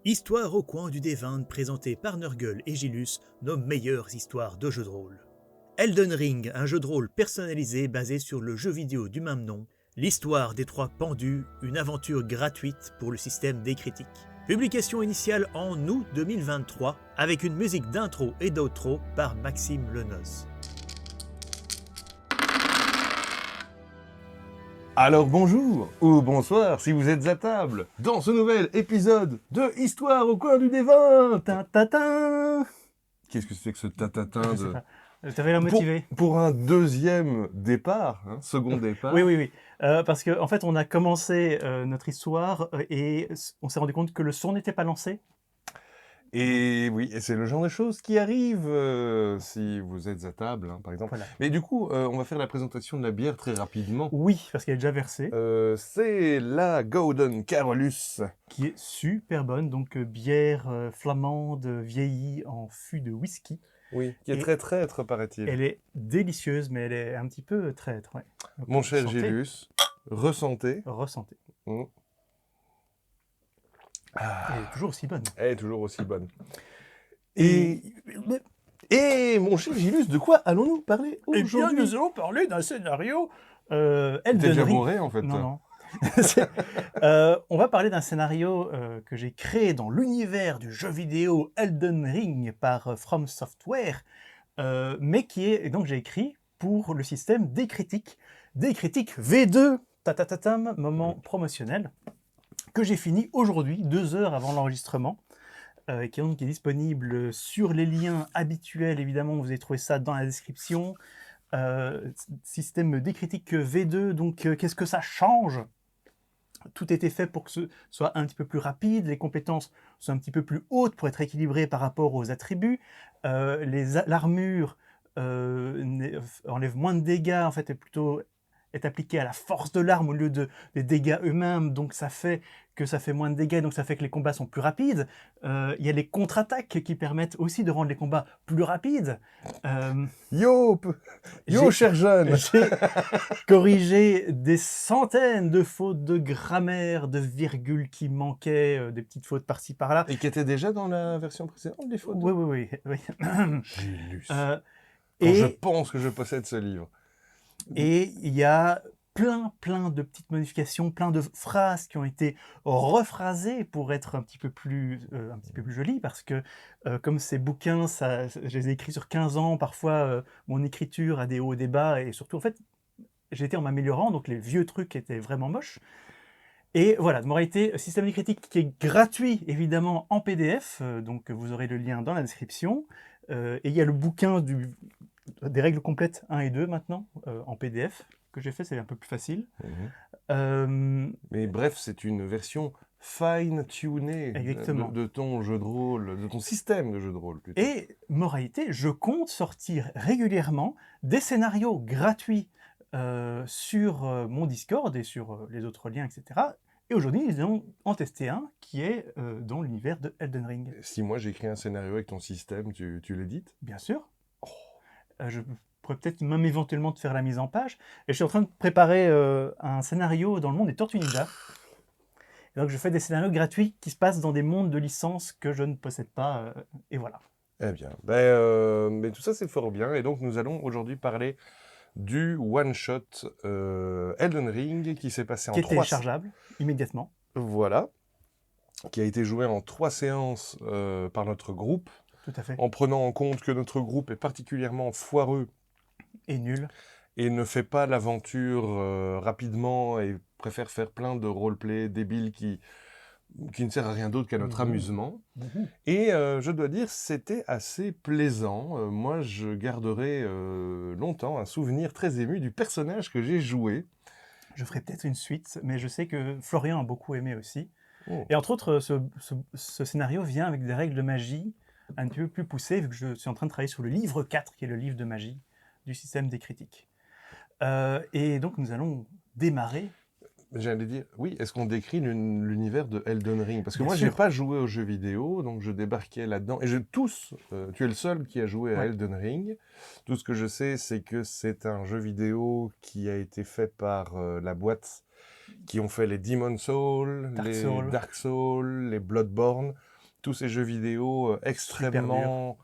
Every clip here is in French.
Histoire au coin du Dévin, présentée par Nurgle et Gilus, nos meilleures histoires de jeux de rôle. Elden Ring, un jeu de rôle personnalisé basé sur le jeu vidéo du même nom, l'histoire des trois pendus, une aventure gratuite pour le système des critiques. Publication initiale en août 2023, avec une musique d'intro et d'outro par Maxime Lenoz. Alors bonjour ou bonsoir si vous êtes à table dans ce nouvel épisode de Histoire au coin du Dévin. Tin-tin-tin. Qu'est-ce que c'est que ce tatatin Je sais de... pas. T'avais la motiver. Pour un deuxième départ, second départ. Oui. Parce que en fait, on a commencé notre histoire et on s'est rendu compte que le son n'était pas lancé. Et oui, et c'est le genre de choses qui arrivent si vous êtes à table, par exemple. Voilà. Mais du coup, on va faire la présentation de la bière très rapidement. Oui, parce qu'elle est déjà versée, C'est la Golden Carolus. qui est super bonne. Donc bière flamande vieillie en fût de whisky. Oui, qui est Et très traître, paraît-il. Elle est délicieuse, mais elle est un petit peu traître. Ouais. Donc, Mon cher sentez, Gélus, ressentez. ressentez. Mm. Elle est toujours aussi bonne. Elle est toujours aussi bonne. Et Et mon cher Gilus, de quoi allons-nous parler Eh bien, aujourd'hui? nous allons parler d'un scénario T'es Elden déjà Ring. bourré, en fait. Non. On va parler d'un scénario que j'ai créé dans l'univers du jeu vidéo Elden Ring par From Software, mais donc j'ai écrit pour le système des critiques V2, tatatatam, moment promotionnel, que j'ai fini aujourd'hui, 2 heures avant l'enregistrement. Qui est disponible sur les liens habituels, évidemment, vous avez trouvé ça dans la description. Système des critiques V2, donc qu'est-ce que ça change? Tout était fait pour que ce soit un petit peu plus rapide, les compétences sont un petit peu plus hautes pour être équilibrées par rapport aux attributs. L'armure enlève moins de dégâts, en fait, est appliquée à la force de l'arme au lieu des dégâts eux-mêmes, donc ça fait moins de dégâts, donc ça fait que les combats sont plus rapides. Il y a les contre-attaques qui permettent aussi de rendre les combats plus rapides. Yo, cher jeune. J'ai corrigé des centaines de fautes de grammaire, de virgules qui manquaient, des petites fautes par-ci par-là. Et qui était déjà dans la version précédente, des photos? Oui. Gilus. Euh, Quand je et pense que je possède ce livre. il y a plein de petites modifications, plein de phrases qui ont été rephrasées pour être un petit peu plus jolies, parce que comme ces bouquins, je les ai écrits sur 15 ans, parfois mon écriture a des hauts et des bas, et surtout, en fait, j'ai été en m'améliorant, donc les vieux trucs étaient vraiment moches. Et voilà, de moralité, système de critique qui est gratuit, évidemment, en PDF, donc vous aurez le lien dans la description. Et il y a le bouquin des règles complètes 1 et 2 maintenant, en PDF, que j'ai fait, c'est un peu plus facile. Mais bref, c'est une version fine-tunée Exactement. de ton jeu de rôle, de ton système de jeu de rôle, plutôt. Et moralité, je compte sortir régulièrement des scénarios gratuits sur mon Discord et sur les autres liens, etc. Et aujourd'hui, nous allons en tester un qui est dans l'univers de Elden Ring. Si moi j'écris un scénario avec ton système, tu l'édites? Bien sûr. Je pourrais peut-être même éventuellement te faire la mise en page. Et je suis en train de préparer un scénario dans le monde des Tortues Ninja. Et donc je fais des scénarios gratuits qui se passent dans des mondes de licences que je ne possède pas. Et voilà. Eh bien, mais tout ça c'est fort bien. Et donc nous allons aujourd'hui parler du one-shot Elden Ring qui s'est passé Qui est en 3... téléchargeable immédiatement. Voilà. Qui a été joué en 3 séances par notre groupe. Tout à fait. En prenant en compte que notre groupe est particulièrement foireux. Et nul. Et ne fait pas l'aventure rapidement et préfère faire plein de roleplay débiles qui ne sert à rien d'autre qu'à notre amusement. Et je dois dire, c'était assez plaisant. Moi, je garderai longtemps un souvenir très ému du personnage que j'ai joué. Je ferai peut-être une suite, mais je sais que Florian a beaucoup aimé aussi. Oh. Et entre autres, ce scénario vient avec des règles de magie un petit peu plus poussées, vu que je suis en train de travailler sur le livre 4, qui est le livre de magie du système des critiques. Et donc, nous allons démarrer. J'allais dire, oui, est-ce qu'on décrit l'univers de Elden Ring? Parce que Bien moi, sûr. j'ai pas joué aux jeux vidéo, donc je débarquais là-dedans. Et tu es le seul qui a joué à Ouais. Elden Ring. Tout ce que je sais, c'est que c'est un jeu vidéo qui a été fait par la boîte qui ont fait les Demon's Souls, les Dark Souls, les Bloodborne. tous ces jeux vidéo extrêmement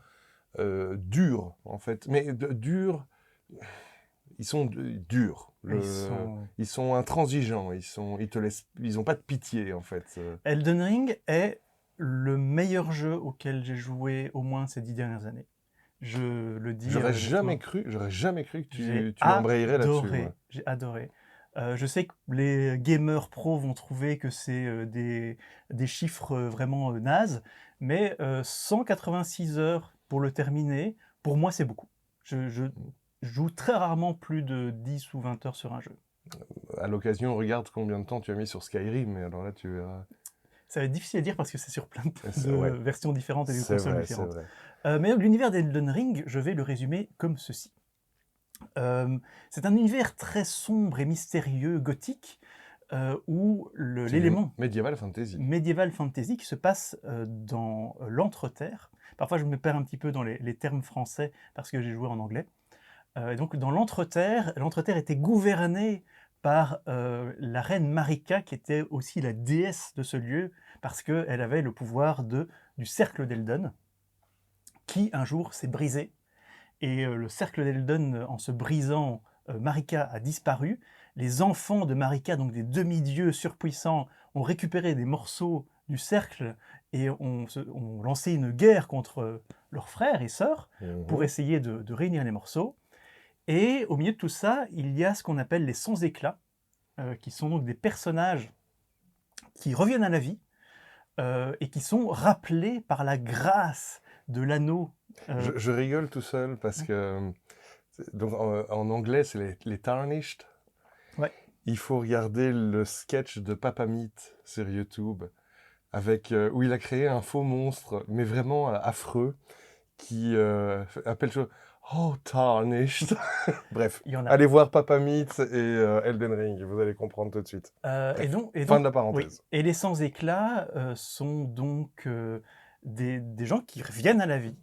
durs, en fait. Mais durs, ils sont durs. Ils sont intransigeants, ils ont pas de pitié, en fait. Elden Ring est le meilleur jeu auquel j'ai joué au moins ces 10 dernières années. Je le dis. J'aurais jamais cru que tu embrayerais là-dessus. Ouais. J'ai adoré. Je sais que les gamers pros vont trouver que c'est des chiffres vraiment nazes, mais 186 heures pour le terminer, pour moi c'est beaucoup. Je joue très rarement plus de 10 ou 20 heures sur un jeu. À l'occasion, regarde combien de temps tu as mis sur Skyrim, mais alors là tu verras. Ça va être difficile à dire parce que c'est sur plein de Ouais. versions différentes et de C'est consoles vrai, différentes. c'est vrai. Mais l'univers d'Elden Ring, je vais le résumer comme ceci. C'est un univers très sombre et mystérieux, gothique, où l'élément Medieval fantasy qui se passe dans l'Entreterre. Parfois, je me perds un petit peu dans les termes français parce que j'ai joué en anglais. Et donc, dans l'Entreterre était gouvernée par la reine Marika, qui était aussi la déesse de ce lieu, parce qu'elle avait le pouvoir du cercle d'Elden, qui un jour s'est brisé. Et le cercle d'Elden, en se brisant, Marika a disparu. Les enfants de Marika, donc des demi-dieux surpuissants, ont récupéré des morceaux du cercle et ont lancé une guerre contre leurs frères et sœurs pour essayer de réunir les morceaux. Et au milieu de tout ça, il y a ce qu'on appelle les sans-éclats, qui sont donc des personnages qui reviennent à la vie et qui sont rappelés par la grâce de l'anneau. Je rigole tout seul parce que donc, en anglais, c'est les Tarnished. Ouais. Il faut regarder le sketch de Papa Meat sur YouTube où il a créé un faux monstre, mais vraiment affreux, qui appelle Oh, Tarnished. Bref, allez voir Papa Meat et Elden Ring, vous allez comprendre tout de suite. Et donc, fin de la parenthèse. Oui. Et les sans-éclats sont donc des gens qui reviennent à la vie.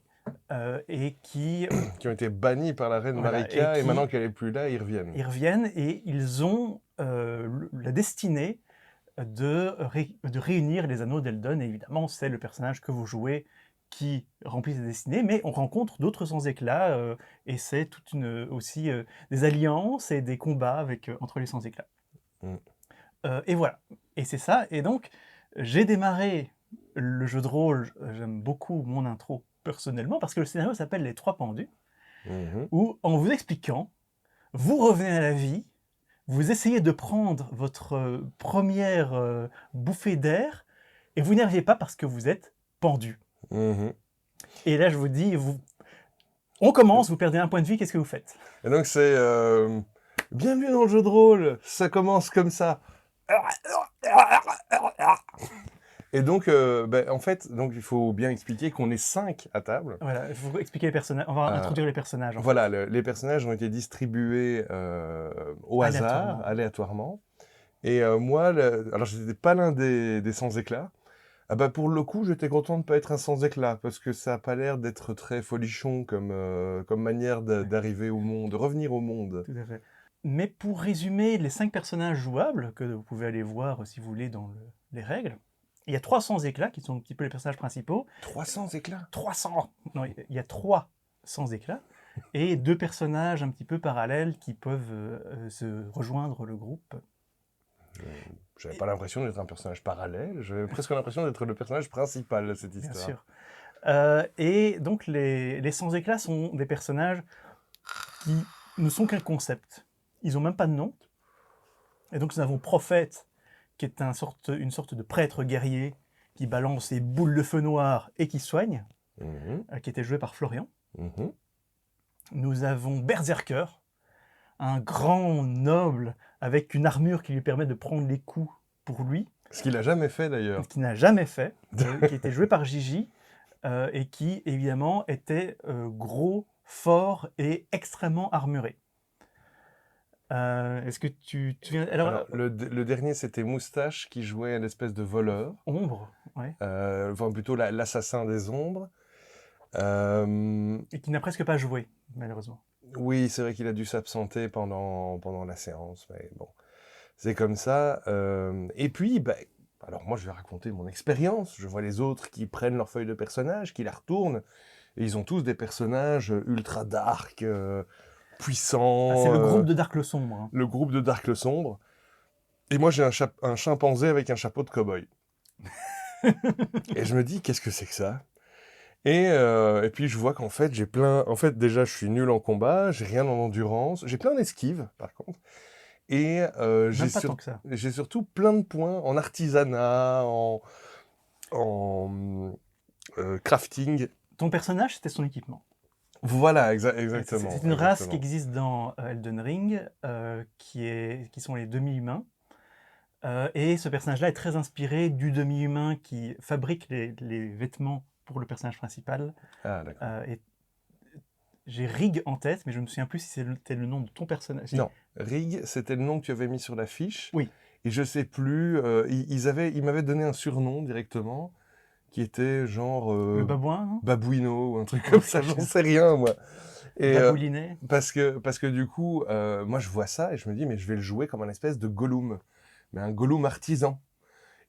Et qui ont été bannis par la reine Marika, et maintenant qu'elle n'est plus là, ils reviennent. Ils reviennent et ils ont la destinée de réunir les anneaux d'Elden. Et évidemment, c'est le personnage que vous jouez qui remplit ces destinées, mais on rencontre d'autres sans-éclats, et c'est aussi des alliances et des combats entre les sans-éclats. Et voilà, et c'est ça. Et donc, j'ai démarré le jeu de rôle, j'aime beaucoup mon intro, personnellement, parce que le scénario s'appelle Les Trois Pendus, où, en vous expliquant, vous revenez à la vie, vous essayez de prendre votre première bouffée d'air, et vous n'y arrivez pas parce que vous êtes pendu. Et là, je vous dis, on commence, vous perdez un point de vie, qu'est-ce que vous faites? Et donc, c'est bienvenue dans le jeu de rôle, ça commence comme ça. Et donc, en fait, donc, il faut bien expliquer qu'on est 5 à table. Voilà, il faut expliquer les personnages. On va introduire les personnages. Voilà, les personnages ont été distribués au hasard, aléatoirement. Et moi, alors je n'étais pas l'un des sans-éclats. Ah bah pour le coup, j'étais content de ne pas être un sans-éclat, parce que ça n'a pas l'air d'être très folichon comme manière d'arriver au monde, de revenir au monde. Tout à fait. Mais pour résumer les 5 personnages jouables, que vous pouvez aller voir si vous voulez dans les règles, il y a 3 sans-éclats qui sont un petit peu les personnages principaux. 300 éclats 300 Non, il y a 3 sans-éclats, et 2 personnages un petit peu parallèles qui peuvent se rejoindre le groupe. J'avais pas l'impression d'être un personnage parallèle, j'avais presque l'impression d'être le personnage principal de cette histoire. Bien sûr. Et donc les sans-éclats sont des personnages qui ne sont qu'un concept. Ils n'ont même pas de nom. Et donc nous avons Prophète, qui est une sorte de prêtre guerrier qui balance ses boules de feu noir et qui soigne, qui était joué par Florian. Nous avons Berserker, un grand noble avec une armure qui lui permet de prendre les coups pour lui. Ce qu'il n'a jamais fait d'ailleurs. Ce qu'il n'a jamais fait, qui était joué par Gigi, et qui évidemment était gros, fort et extrêmement armuré. Est-ce que tu viens... Alors, le dernier, c'était Moustache, qui jouait une espèce de voleur. Ombre, ouais. Enfin, plutôt l'assassin des ombres. Et qui n'a presque pas joué, malheureusement. Oui, c'est vrai qu'il a dû s'absenter pendant la séance, mais bon, c'est comme ça. Et puis, Alors moi, je vais raconter mon expérience. Je vois les autres qui prennent leur feuille de personnage, qui la retournent, et ils ont tous des personnages ultra dark, puissants. Ah, c'est le groupe de Dark le Sombre. Hein. Le groupe de Dark le Sombre. Et moi, j'ai un chimpanzé avec un chapeau de cow-boy. Et je me dis, qu'est-ce que c'est que ça? Et puis je vois qu'en fait, j'ai plein... En fait, déjà, je suis nul en combat, j'ai rien en endurance, j'ai plein d'esquives, par contre. Et Même pas tant que ça. j'ai surtout plein de points en artisanat, en crafting. Ton personnage, c'était son équipement. Voilà, exactement. C'est une race qui existe dans Elden Ring, qui sont les demi-humains. Et ce personnage-là est très inspiré du demi-humain qui fabrique les vêtements pour le personnage principal. Ah, d'accord. Et j'ai Rig en tête, mais je ne me souviens plus si c'était le nom de ton personnage. Non, Rig, c'était le nom que tu avais mis sur la fiche. Oui. Et je sais plus, ils m'avaient donné un surnom directement, qui était genre... Le babouin, non? Babouino, ou un truc comme ça, j'en sais rien, moi. Et, Baboulinet. parce que du coup, moi je vois ça et je me dis, mais je vais le jouer comme un espèce de Gollum, mais un Gollum artisan.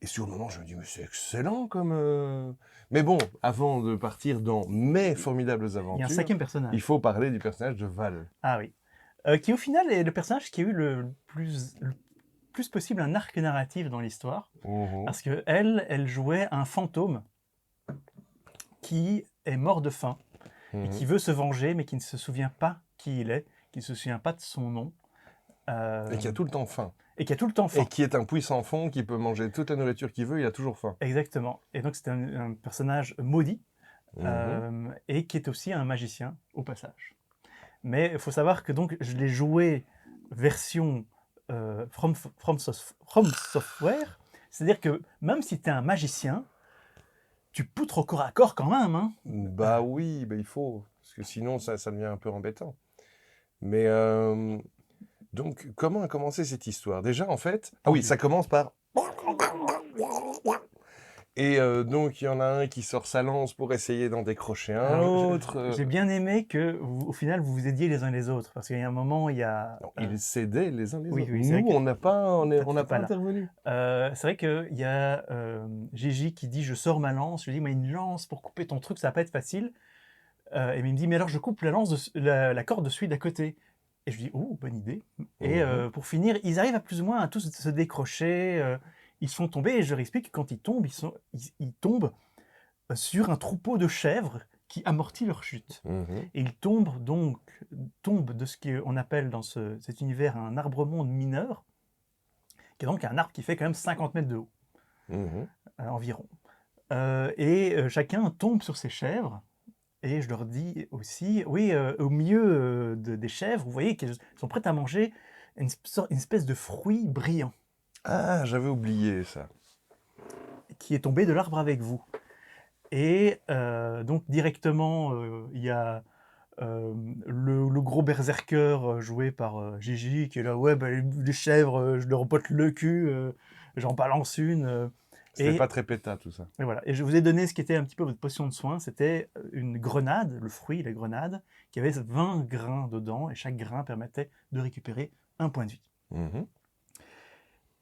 Et sur le moment, je me dis, mais c'est excellent comme... Mais bon, avant de partir dans mes formidables aventures, Il y a un 5e personnage. il faut parler du personnage de Val. Ah oui. Qui au final est le personnage qui a eu le plus possible un arc narratif dans l'histoire. Parce que elle jouait un fantôme qui est mort de faim et qui veut se venger, mais qui ne se souvient pas qui il est, qui ne se souvient pas de son nom. Et qui a tout le temps faim. Et qui a tout le temps faim. Et qui est un puissant fond, qui peut manger toute la nourriture qu'il veut, il a toujours faim. Exactement. Et donc c'est un personnage maudit, et qui est aussi un magicien, au passage. Mais il faut savoir que donc je l'ai joué version From Software, c'est-à-dire que même si tu es un magicien, tu poutres au corps à corps quand même. Hein. Bah oui, bah il faut, parce que sinon ça devient un peu embêtant. Mais donc, comment a commencé cette histoire? Déjà, en fait... Ah oui, ça commence par... Et donc, il y en a un qui sort sa lance pour essayer d'en décrocher un autre. J'ai bien aimé que, au final, vous vous aidiez les uns les autres. Parce qu'il y a un moment, il y a... Non, ils s'aidaient les uns les autres. Oui, nous, on n'a pas intervenu. C'est vrai qu'il y a Gigi qui dit « Je sors ma lance ». Je lui dis « Mais une lance pour couper ton truc, ça va pas être facile. » Et il me dit « Mais alors, je coupe la lance la corde de celui d'à côté. » Et je lui dis « Oh, bonne idée. » Et pour finir, ils arrivent à plus ou moins à tous se décrocher. Ils se font tomber et je leur explique que quand ils tombent, ils tombent sur un troupeau de chèvres qui amortit leur chute. Et ils tombent de ce qu'on appelle dans cet univers un arbre-monde mineur, qui est donc un arbre qui fait quand même 50 mètres de haut, environ. Chacun tombe sur ses chèvres. Et je leur dis aussi, oui, au milieu des chèvres, vous voyez qu'elles sont prêtes à manger une espèce de fruit brillant. Ah, j'avais oublié ça. Qui est tombé de l'arbre avec vous. Et donc directement, il y a le gros berserker joué par Gigi qui est là, ouais, bah, les chèvres, je leur pote le cul, j'en balance une. C'était pas très péta tout ça. Et voilà. Et je vous ai donné ce qui était un petit peu votre potion de soin, c'était une grenade, le fruit, la grenade, qui avait 20 grains dedans, et chaque grain permettait de récupérer un point de vie.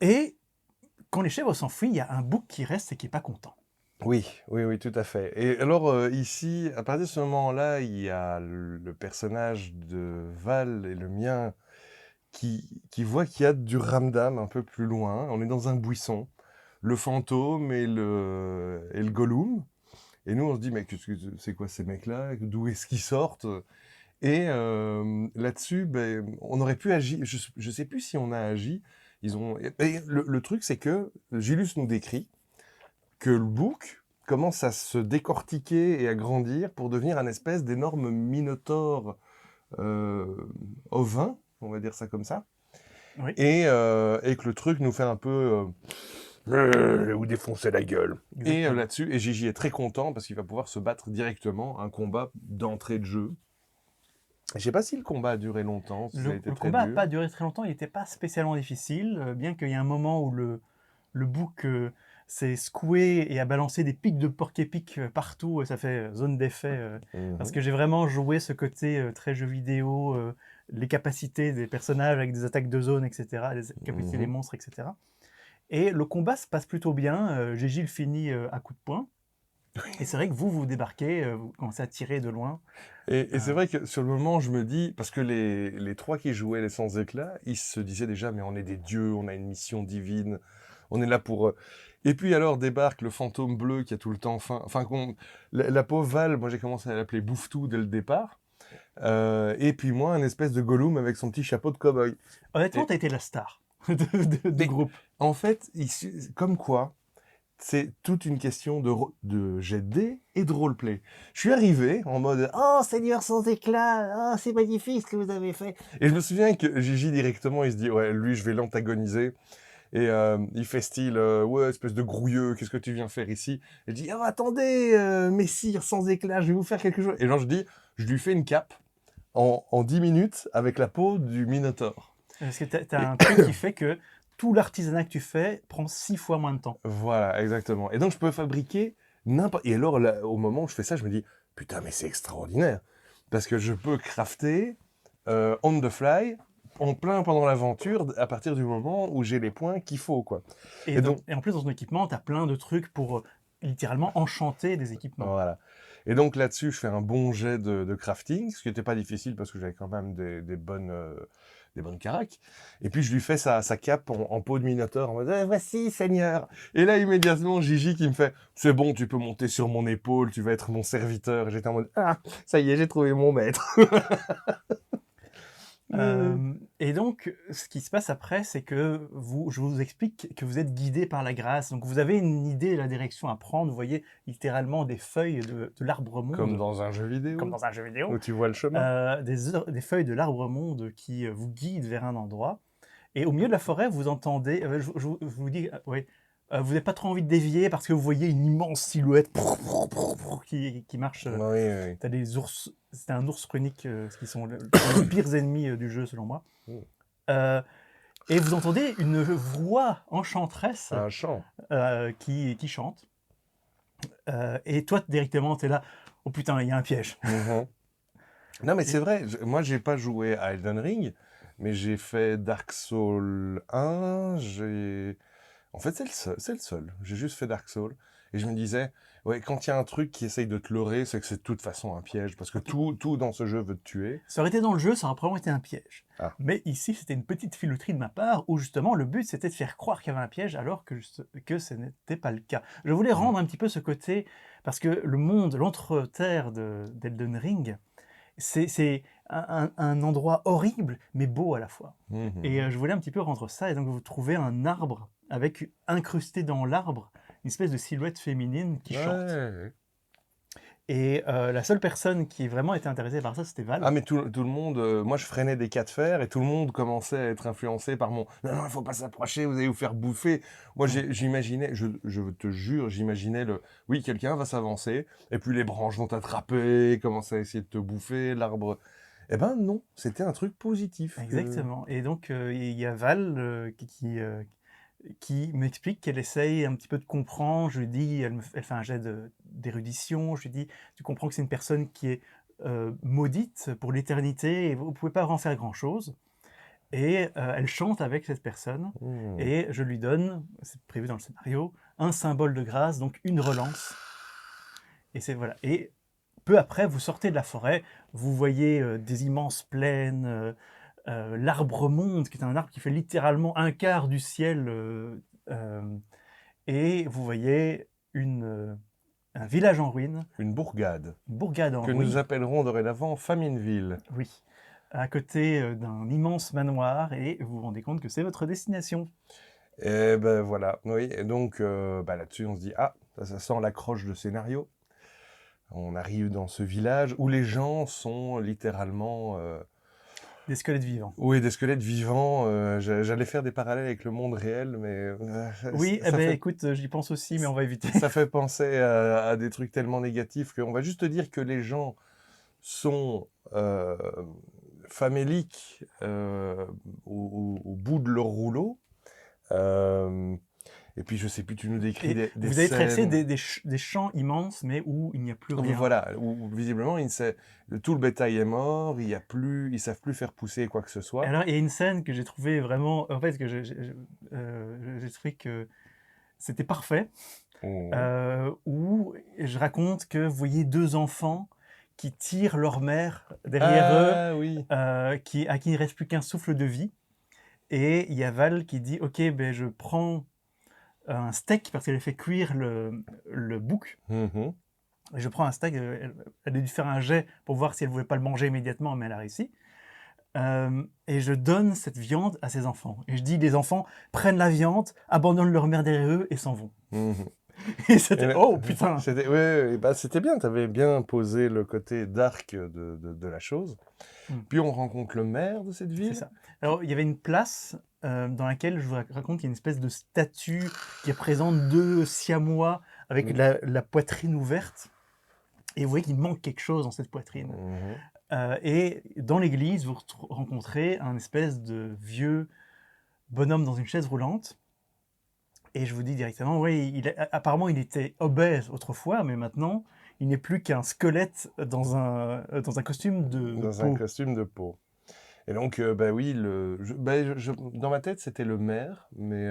Et quand les chèvres s'enfuient, il y a un bouc qui reste et qui n'est pas content. Oui, tout à fait. Et alors ici, à partir de ce moment-là, il y a le personnage de Val et le mien qui voit qu'il y a du ramdam un peu plus loin. On est dans un buisson. Le fantôme et le Gollum. Et nous, on se dit, mais c'est quoi ces mecs-là? D'où est-ce qu'ils sortent? Et là-dessus, ben, on aurait pu agir. Je ne sais plus si on a agi. Le truc, c'est que Gilus nous décrit que le bouc commence à se décortiquer et à grandir pour devenir un espèce d'énorme minotaure ovin, on va dire ça comme ça. Oui. Et que le truc nous fait un peu... ou défoncer la gueule. Exactement. Et là-dessus, et Gigi est très content parce qu'il va pouvoir se battre directement, un combat d'entrée de jeu. Je ne sais pas si le combat a duré longtemps. Le combat n'a pas duré très longtemps, il n'était pas spécialement difficile, bien qu'il y ait un moment où le bouc s'est secoué et a balancé des pics de porc-épic partout, ça fait zone d'effet, parce que j'ai vraiment joué ce côté très jeu vidéo, les capacités des personnages avec des attaques de zone, etc., les capacités des monstres, etc. Et le combat se passe plutôt bien. Gégil finit à coups de poing. Et c'est vrai que vous débarquez, vous commencez à tirer de loin. Et c'est vrai que sur le moment, je me dis, parce que les trois qui jouaient les sans éclat, ils se disaient déjà, mais on est des dieux, on a une mission divine, on est là pour... Et puis alors débarque le fantôme bleu qui a tout le temps faim. Enfin, la pauvre Val, moi j'ai commencé à l'appeler Bouffe-tout dès le départ. Et puis moi, un espèce de Gollum avec son petit chapeau de cow-boy. Honnêtement, Et- tu as été la star du Mais- groupe. En fait, comme quoi, c'est toute une question de jet de dés et de roleplay. Je suis arrivé en mode «Oh, Seigneur sans éclat, oh, c'est magnifique ce que vous avez fait». Et je me souviens que Gigi directement, il se dit «Ouais, lui, je vais l'antagoniser». Et il fait style «Ouais, espèce de grouilleux, qu'est-ce que tu viens faire ici?» Et je dis «Oh, attendez, messire sans éclat, je vais vous faire quelque chose». Et là, je lui fais une cape en 10 minutes avec la peau du Minotaure. Parce que tu as un truc qui fait que tout l'artisanat que tu fais prend 6 fois moins de temps. Voilà, exactement. Et donc, je peux fabriquer n'importe... Et alors, là, au moment où je fais ça, je me dis, putain, mais c'est extraordinaire. Parce que je peux crafter on the fly, en plein pendant l'aventure, à partir du moment où j'ai les points qu'il faut, quoi. Et en plus, dans ton équipement, tu as plein de trucs pour littéralement enchanter des équipements. Voilà. Et donc, là-dessus, je fais un bon jet de crafting, ce qui n'était pas difficile parce que j'avais quand même des bonnes caracs. Et puis, je lui fais sa cape en peau de Minotaure en mode voici, Seigneur. Et là, immédiatement, Gigi qui me fait c'est bon, tu peux monter sur mon épaule, tu vas être mon serviteur. Et j'étais en mode ah, ça y est, j'ai trouvé mon maître. Et donc, ce qui se passe après, c'est que je vous explique que vous êtes guidé par la grâce. Donc, vous avez une idée de la direction à prendre. Vous voyez littéralement des feuilles de l'arbre monde. Comme dans un jeu vidéo. Comme dans un jeu vidéo. Où tu vois le chemin. Des feuilles de l'arbre monde qui vous guident vers un endroit. Et au milieu de la forêt, vous entendez, je vous dis, oui, vous n'avez pas trop envie de dévier parce que vous voyez une immense silhouette qui marche. Oui, oui. T'as des ours, c'est un ours runique, qui sont les pires ennemis du jeu selon moi. Et vous entendez une voix enchanteresse Un chant. qui chante. Et toi, directement, tu es là, oh putain, il y a un piège. Non, mais c'est vrai, moi, j'ai pas joué à Elden Ring, mais j'ai fait Dark Souls 1, En fait, c'est le seul. J'ai juste fait Dark Souls. Et je me disais, ouais, quand il y a un truc qui essaye de te leurrer, c'est que c'est de toute façon un piège, parce que tout dans ce jeu veut te tuer. Ça aurait été dans le jeu, ça aurait probablement été un piège. Ah. Mais ici, c'était une petite filouterie de ma part, où justement, le but, c'était de faire croire qu'il y avait un piège, alors que ce n'était pas le cas. Je voulais rendre un petit peu ce côté, parce que le monde, l'entre-terre d'Elden Ring, c'est un endroit horrible, mais beau à la fois. Et je voulais un petit peu rendre ça, et donc vous trouvez un arbre, avec incrusté dans l'arbre, une espèce de silhouette féminine qui chante. Et la seule personne qui vraiment était intéressée par ça, c'était Val. Ah, mais tout le monde... moi, je freinais des cas de fer, et tout le monde commençait à être influencé par mon « Non, non, il faut pas s'approcher, vous allez vous faire bouffer ». Moi, j'imaginais, je te jure, j'imaginais oui, quelqu'un va s'avancer, et puis les branches vont t'attraper, commencer à essayer de te bouffer, l'arbre... Eh ben non, c'était un truc positif. Exactement. Et donc, il y a Val qui m'explique qu'elle essaye un petit peu de comprendre. Je lui dis, elle fait un jet d'érudition. Je lui dis, tu comprends que c'est une personne qui est maudite pour l'éternité et vous ne pouvez pas en faire grand-chose. Et elle chante avec cette personne. Et je lui donne, c'est prévu dans le scénario, un symbole de grâce, donc une relance. Et c'est voilà. Et peu après, vous sortez de la forêt, vous voyez des immenses plaines, l'arbre monde, qui est un arbre qui fait littéralement un quart du ciel, et vous voyez un village en ruine. Une bourgade. Une bourgade en ruine. Que nous appellerons dorénavant Famineville. Oui. À côté d'un immense manoir, et vous vous rendez compte que c'est votre destination. Et ben voilà, oui. Et donc là-dessus, on se dit, ah, ça sent l'accroche de scénario. On arrive dans ce village où les gens sont littéralement... Des squelettes vivants. Oui, des squelettes vivants. J'allais faire des parallèles avec le monde réel, mais... oui, écoute, j'y pense aussi, mais on va éviter. Ça fait penser à des trucs tellement négatifs qu'on va juste dire que les gens sont faméliques au bout de leur rouleau. Et puis, je sais plus, tu nous décris des Vous avez traversé scènes. des champs immenses, mais où il n'y a plus rien. Voilà, où visiblement, tout le bétail est mort, il y a plus, ils savent plus faire pousser quoi que ce Et soit. alors, il y a une scène que j'ai trouvé vraiment... En fait, que j'ai trouvé que c'était parfait, Oh. où je raconte que vous voyez deux enfants qui tirent leur mère derrière eux, Ah oui. à qui il ne reste plus qu'un souffle de vie. Et il y a Val qui dit « Ok, ben, je prends un steak, parce qu'elle a fait cuire le bouc. Mhm. Et je prends un steak, elle a dû faire un jet pour voir si elle ne voulait pas le manger immédiatement, mais elle a réussi. Et je donne cette viande à ses enfants. Et je dis, les enfants prennent la viande, abandonnent leur mère derrière eux et s'en vont. Mhm. Et Et c'était, là- oh putain! Ouais, bah, c'était bien, tu avais bien posé le côté dark de la chose. Mm. Puis on rencontre le maire de cette C'est ville. ça. Alors, il y avait une place dans laquelle je vous raconte qu'il y a une espèce de statue qui représente deux siamois avec la poitrine ouverte. Et vous voyez qu'il manque quelque chose dans cette poitrine. Mhm. Et dans l'église, vous rencontrez un espèce de vieux bonhomme dans une chaise roulante. Et je vous dis directement, oui, apparemment il était obèse autrefois, mais maintenant il n'est plus qu'un squelette dans un costume de Dans un peau. costume de peau. Et donc, bah oui, dans ma tête, c'était le maire, mais...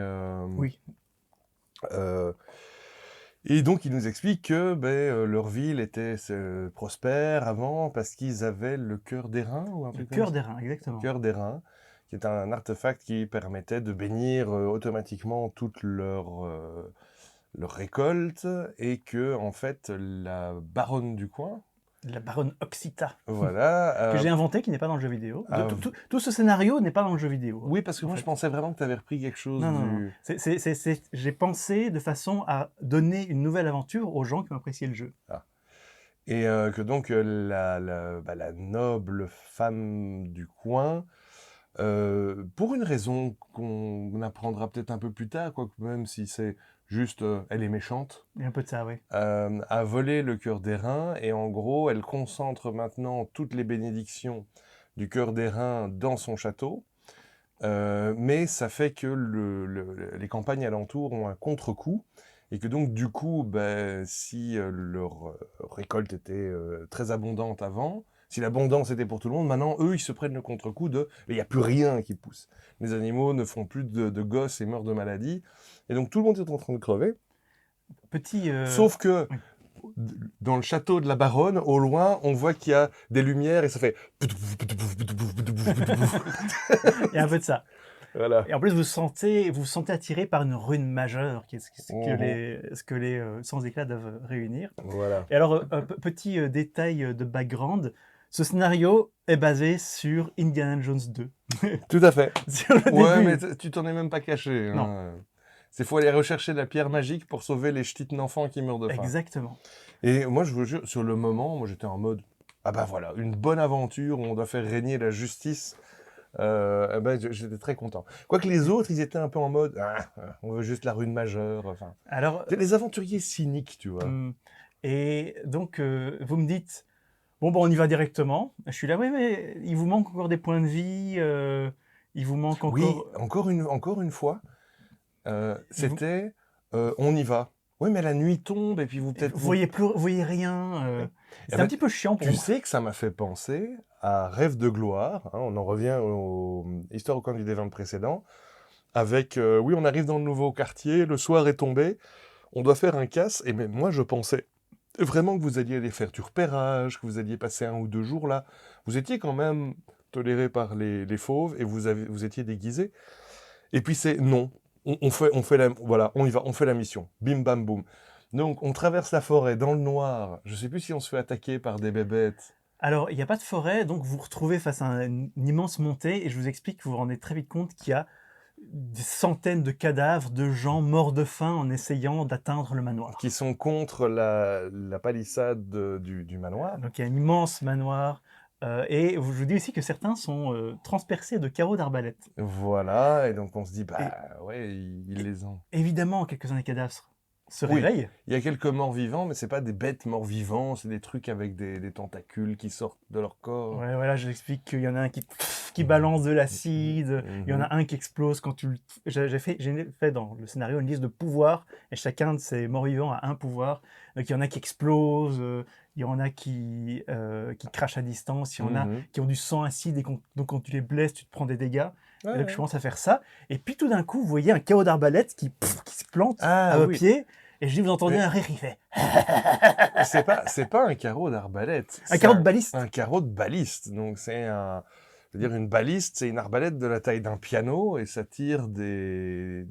Oui, et donc, il nous explique que leur ville était prospère avant parce qu'ils avaient le cœur d'airain ou un le truc comme cœur ça. d'airain, exactement. Cœur d'airain, qui est un artefact qui permettait de bénir automatiquement toute leur récolte et que, en fait, la baronne du coin, La baronne Oxita, voilà... que j'ai inventé, qui n'est pas dans le jeu vidéo. ah, Tout ce scénario n'est pas dans le jeu vidéo. oui, parce que en moi, fait. je pensais vraiment que tu avais repris quelque chose Non, non, non. du... J'ai pensé de façon à donner une nouvelle aventure aux gens qui ont apprécié le jeu. Et que donc la noble femme du coin, pour une raison qu'on apprendra peut-être un peu plus tard, quoique même si c'est juste elle est méchante, Il y a un peu de ça, oui. a volé le cœur d'airain et en gros elle concentre maintenant toutes les bénédictions du cœur d'airain dans son château. Mais ça fait que les campagnes alentours ont un contre-coup et que donc du coup, si leur récolte était très abondante avant, si l'abondance était pour tout le monde, maintenant eux ils se prennent le contre-coup de il n'y a plus rien qui pousse. Les animaux ne font plus de gosses et meurent de maladie. Et donc tout le monde est en train de crever. Petit... Sauf que oui. dans le château de la baronne, au loin, on voit qu'il y a des lumières et ça fait... Il y a un peu de ça. Voilà. Et en plus, vous vous sentez attiré par une rune majeure, qui est ce que les sans éclat doivent réunir. Voilà. Et alors, petit détail de background, ce scénario est basé sur Indiana Jones 2. Tout à fait. Sur le Ouais, début. mais tu t'en es même pas caché. Non. Hein. C'est faut aller rechercher la pierre magique pour sauver les ch'tites d'enfants qui meurent de faim. Exactement. Et moi, je vous jure, sur le moment, moi j'étais en mode, ah bah voilà, une bonne aventure où on doit faire régner la justice. J'étais très content. Quoique les autres, ils étaient un peu en mode, on veut juste la rune majeure. Enfin, Alors, les aventuriers cyniques, tu vois. et donc, vous me dites, bon, on y va directement. Je suis là, oui, mais il vous manque encore des points de vie, il vous manque encore... Oui, encore une fois, c'était, on y va. Oui, mais la nuit tombe et puis vous peut-être... Vous voyez rien. C'est un petit peu chiant pour Tu moi. sais que ça m'a fait penser à Rêve de gloire. Hein, on en revient aux histoires au camp du Devin précédent. Avec, oui, on arrive dans le nouveau quartier, le soir est tombé, on doit faire un casse. Et même moi, je pensais vraiment que vous alliez aller faire du repérage, que vous alliez passer 1 ou 2 jours là. Vous étiez quand même toléré par les fauves et vous étiez déguisé. Et puis c'est non. On y va, on fait la mission. Bim bam boum. Donc on traverse la forêt dans le noir. Je sais plus si on se fait attaquer par des bébêtes. Alors, il n'y a pas de forêt, donc vous vous retrouvez face à une immense montée, et je vous explique que vous vous rendez très vite compte qu'il y a des centaines de cadavres de gens morts de faim en essayant d'atteindre le manoir. Qui sont contre la palissade du manoir. Donc il y a un immense manoir, et je vous dis aussi que certains sont transpercés de carreaux d'arbalète. Voilà, et donc on se dit, ouais, ils les ont. Évidemment, quelques-uns des cadavres se Oui. réveille. Il y a quelques morts vivants, mais c'est pas des bêtes morts vivants, c'est des trucs avec des tentacules qui sortent de leur corps. Ouais, voilà, je l'explique qu'il y en a un qui balance de l'acide, il y en a un qui explose quand tu le... J'ai fait dans le scénario une liste de pouvoirs, et chacun de ces morts-vivants a un pouvoir. Donc il y en a qui explosent, il y en a qui crachent à distance, il y en a Mhm. qui ont du sang acide, et donc quand tu les blesses, tu te prends des dégâts. Ouais, Et donc je ouais. commence à faire ça, et puis tout d'un coup, vous voyez un carreau d'arbalète qui se plante Ah à vos oui. pieds, et je dis, vous entendez Mais- un rire, il fait... C'est pas un carreau d'arbalète. Un c'est carreau de baliste. Un carreau de baliste. Donc c'est-à-dire une baliste, c'est une arbalète de la taille d'un piano et ça tire des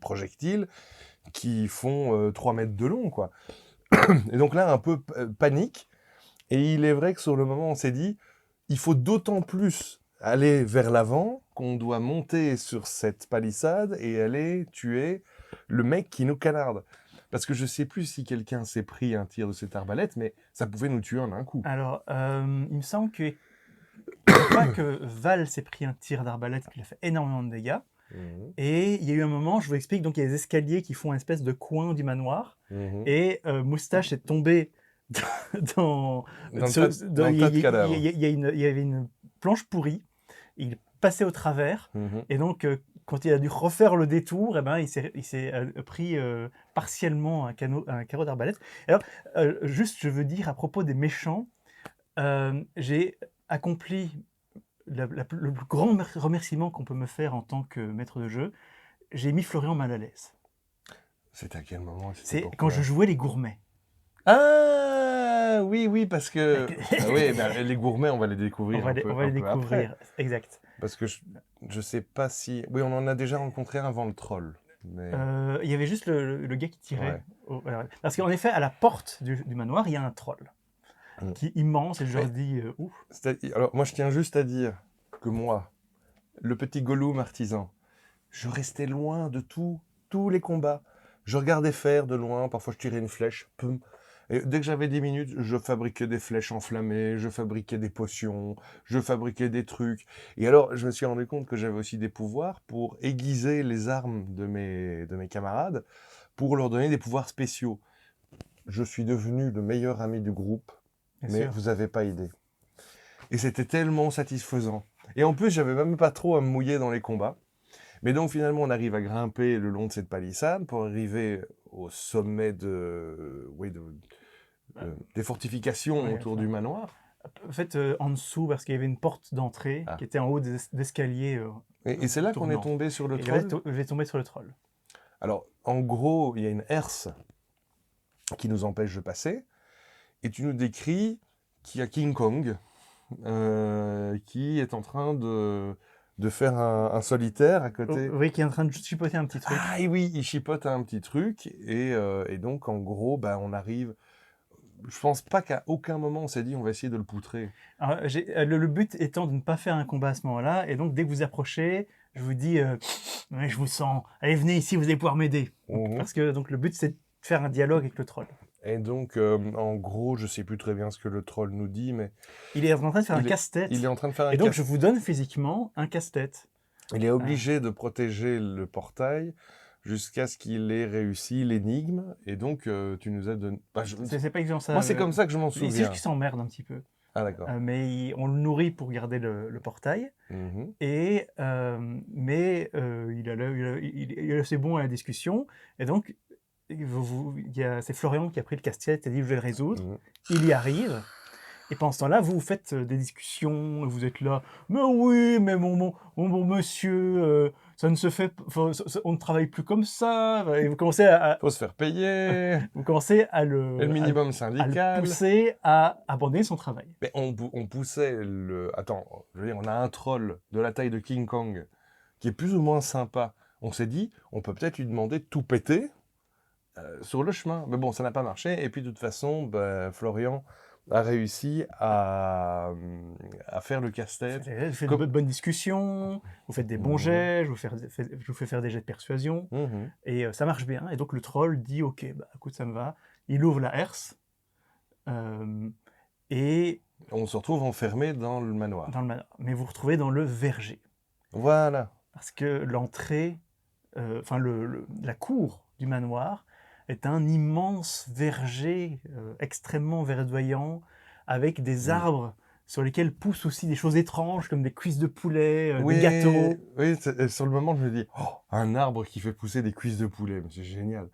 projectiles qui font 3 mètres de long, quoi. Et donc là, un peu panique. Et il est vrai que sur le moment, on s'est dit, il faut d'autant plus aller vers l'avant qu'on doit monter sur cette palissade et aller tuer le mec qui nous canarde. Parce que je sais plus si quelqu'un s'est pris un tir de cette arbalète, mais ça pouvait nous tuer en un coup. Alors, il me semble que je crois que Val s'est pris un tir d'arbalète qui lui a fait énormément de dégâts. Mhm. Et il y a eu un moment, je vous explique, donc il y a des escaliers qui font une espèce de coin du manoir. Mhm. Et Moustache est tombé dans Dans le ce- tas dans- de cadavres. il y avait une planche pourrie. Il passait au travers. Mhm. Et donc, quand il a dû refaire le détour, eh ben, il s'est pris partiellement un carreau d'arbalète. Alors, juste, je veux dire, à propos des méchants, j'ai accompli le plus grand remerciement qu'on peut me faire en tant que maître de jeu. J'ai mis Florian mal à l'aise. C'était à quel moment? C'est pourquoi quand je jouais les gourmets. Ah oui, oui, parce que... Ah oui, ben, les gourmets, on va les découvrir On va les un peu découvrir. après. Exact. Parce que je sais pas si... Oui, on en a déjà rencontré un avant le troll. Mais... Il y avait juste le gars qui tirait. Ouais. Voilà. Parce qu'en effet, à la porte du manoir, il y a un troll Mm. qui est immense et je leur Mais- dis ouf. Alors, moi, je tiens juste à dire que moi, le petit Gollum artisan, je restais loin de tous les combats. Je regardais faire de loin, parfois je tirais une flèche, poum. Et dès que j'avais 10 minutes, je fabriquais des flèches enflammées, je fabriquais des potions, je fabriquais des trucs. Et alors, je me suis rendu compte que j'avais aussi des pouvoirs pour aiguiser les armes de mes camarades, pour leur donner des pouvoirs spéciaux. Je suis devenu le meilleur ami du groupe, Bien mais sûr. vous n'avez pas idée. Et c'était tellement satisfaisant. Et en plus, j'avais même pas trop à me mouiller dans les combats. Mais donc finalement, on arrive à grimper le long de cette palissade pour arriver au sommet des fortifications Ouais, autour enfin, du manoir. En fait, en dessous, parce qu'il y avait une porte d'entrée Ah. qui était en haut d'escalier. Et c'est là qu'on est tournant. tombé sur le Et troll. je vais tomber sur le troll. Alors, en gros, il y a une herse qui nous empêche de passer. Et tu nous décris qu'il y a King Kong qui est en train de faire un solitaire à côté. Oui, qui est en train de chipoter un petit truc. Ah et oui, il chipote un petit truc. Et donc, en gros, ben, on arrive... Je pense pas qu'à aucun moment on s'est dit on va essayer de le poutrer. Alors, le but étant de ne pas faire un combat à ce moment-là. Et donc, dès que vous approchez, je vous dis ouais, je vous sens. Allez, venez ici, vous allez pouvoir m'aider. Mhm. Parce que donc, le but, c'est de faire un dialogue avec le troll. Et donc, en gros, je sais plus très bien ce que le troll nous dit, mais Il est en train de faire un Il est- casse-tête. il est en train de faire un Et donc, casse- je vous donne physiquement un casse-tête. Il est obligé de protéger le portail jusqu'à ce qu'il ait réussi l'énigme. Et donc, tu nous as donné... Bah, C'est pas exactement ça. Moi, c'est comme ça que je m'en C'est juste souviens. qu'il s'emmerde un petit peu. Ah, d'accord. On le nourrit pour garder le portail. Mhm. Et, mais il est assez bon à la discussion. Et donc, c'est Florian qui a pris le casse-tête et dit je vais le résoudre. Mhm. Il y arrive. Et pendant ce temps-là, vous faites des discussions, vous êtes là, mais oui, mais mon bon monsieur, ça ne se fait, on ne travaille plus comme ça. Et vous commencez Faut se faire payer. vous commencez à Et le minimum à le syndical. pousser à abandonner son travail. Mais on poussait le... Attends, je veux dire, on a un troll de la taille de King Kong qui est plus ou moins sympa. On s'est dit, on peut peut-être lui demander de tout péter sur le chemin. Mais bon, ça n'a pas marché. Et puis, de toute façon, ben, Florian a réussi à faire le casse-tête. Vous faites Comme- de bonnes discussions, vous faites des bons Mhm. jets, je vous fais faire des jets de persuasion, Mhm. et ça marche bien. Et donc le troll dit ok, bah écoute, ça me va. Il ouvre la herse, et On se retrouve enfermé dans le manoir. dans le manoir. Mais vous vous retrouvez dans le verger. Voilà. Parce que l'entrée, enfin la cour du manoir est un immense verger extrêmement verdoyant avec des arbres sur lesquels poussent aussi des choses étranges comme des cuisses de poulet, des gâteaux. Oui, sur le moment, je me dis, oh, un arbre qui fait pousser des cuisses de poulet, mais c'est génial.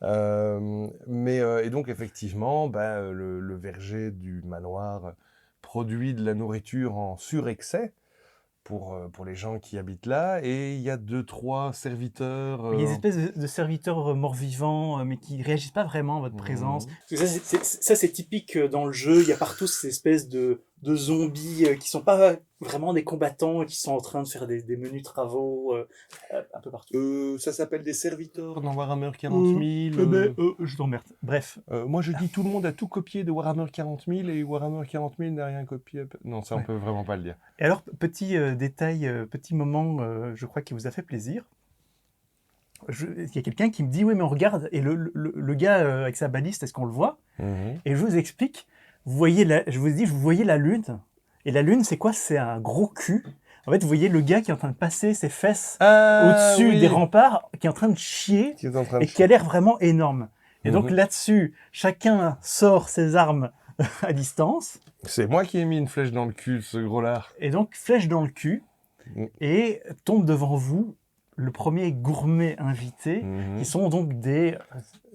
Et donc, effectivement, le verger du manoir produit de la nourriture en surexcès pour les gens qui habitent là. Et il y a 2-3 serviteurs. Il y a des espèces de serviteurs morts-vivants, mais qui réagissent pas vraiment à votre présence. Ça, c'est typique dans le jeu. Il y a partout ces espèces de zombies qui sont pas vraiment des combattants et qui sont en train de faire des menus travaux un peu partout. Ça s'appelle des serviteurs dans Warhammer 40 000. Je t'emmerde. Bref. Moi, je dis tout le monde a tout copié de Warhammer 40 000 et Warhammer 40 000 n'a rien copié. Non, ça, on peut vraiment pas le dire. Et alors, petit détail, petit moment, je crois qui vous a fait plaisir. Il y a quelqu'un qui me dit, oui, mais on regarde, et le gars avec sa baliste, est-ce qu'on le voit? Et je vous explique, vous voyez vous voyez la lune, et la lune, c'est quoi? C'est un gros cul. En fait, vous voyez le gars qui est en train de passer ses fesses au-dessus des remparts, qui est en train de chier, qui a l'air vraiment énorme. Et donc là-dessus, chacun sort ses armes à distance. C'est moi qui ai mis une flèche dans le cul, ce gros lard. Et donc, flèche dans le cul, et tombe devant vous le premier gourmet invité, qui sont donc des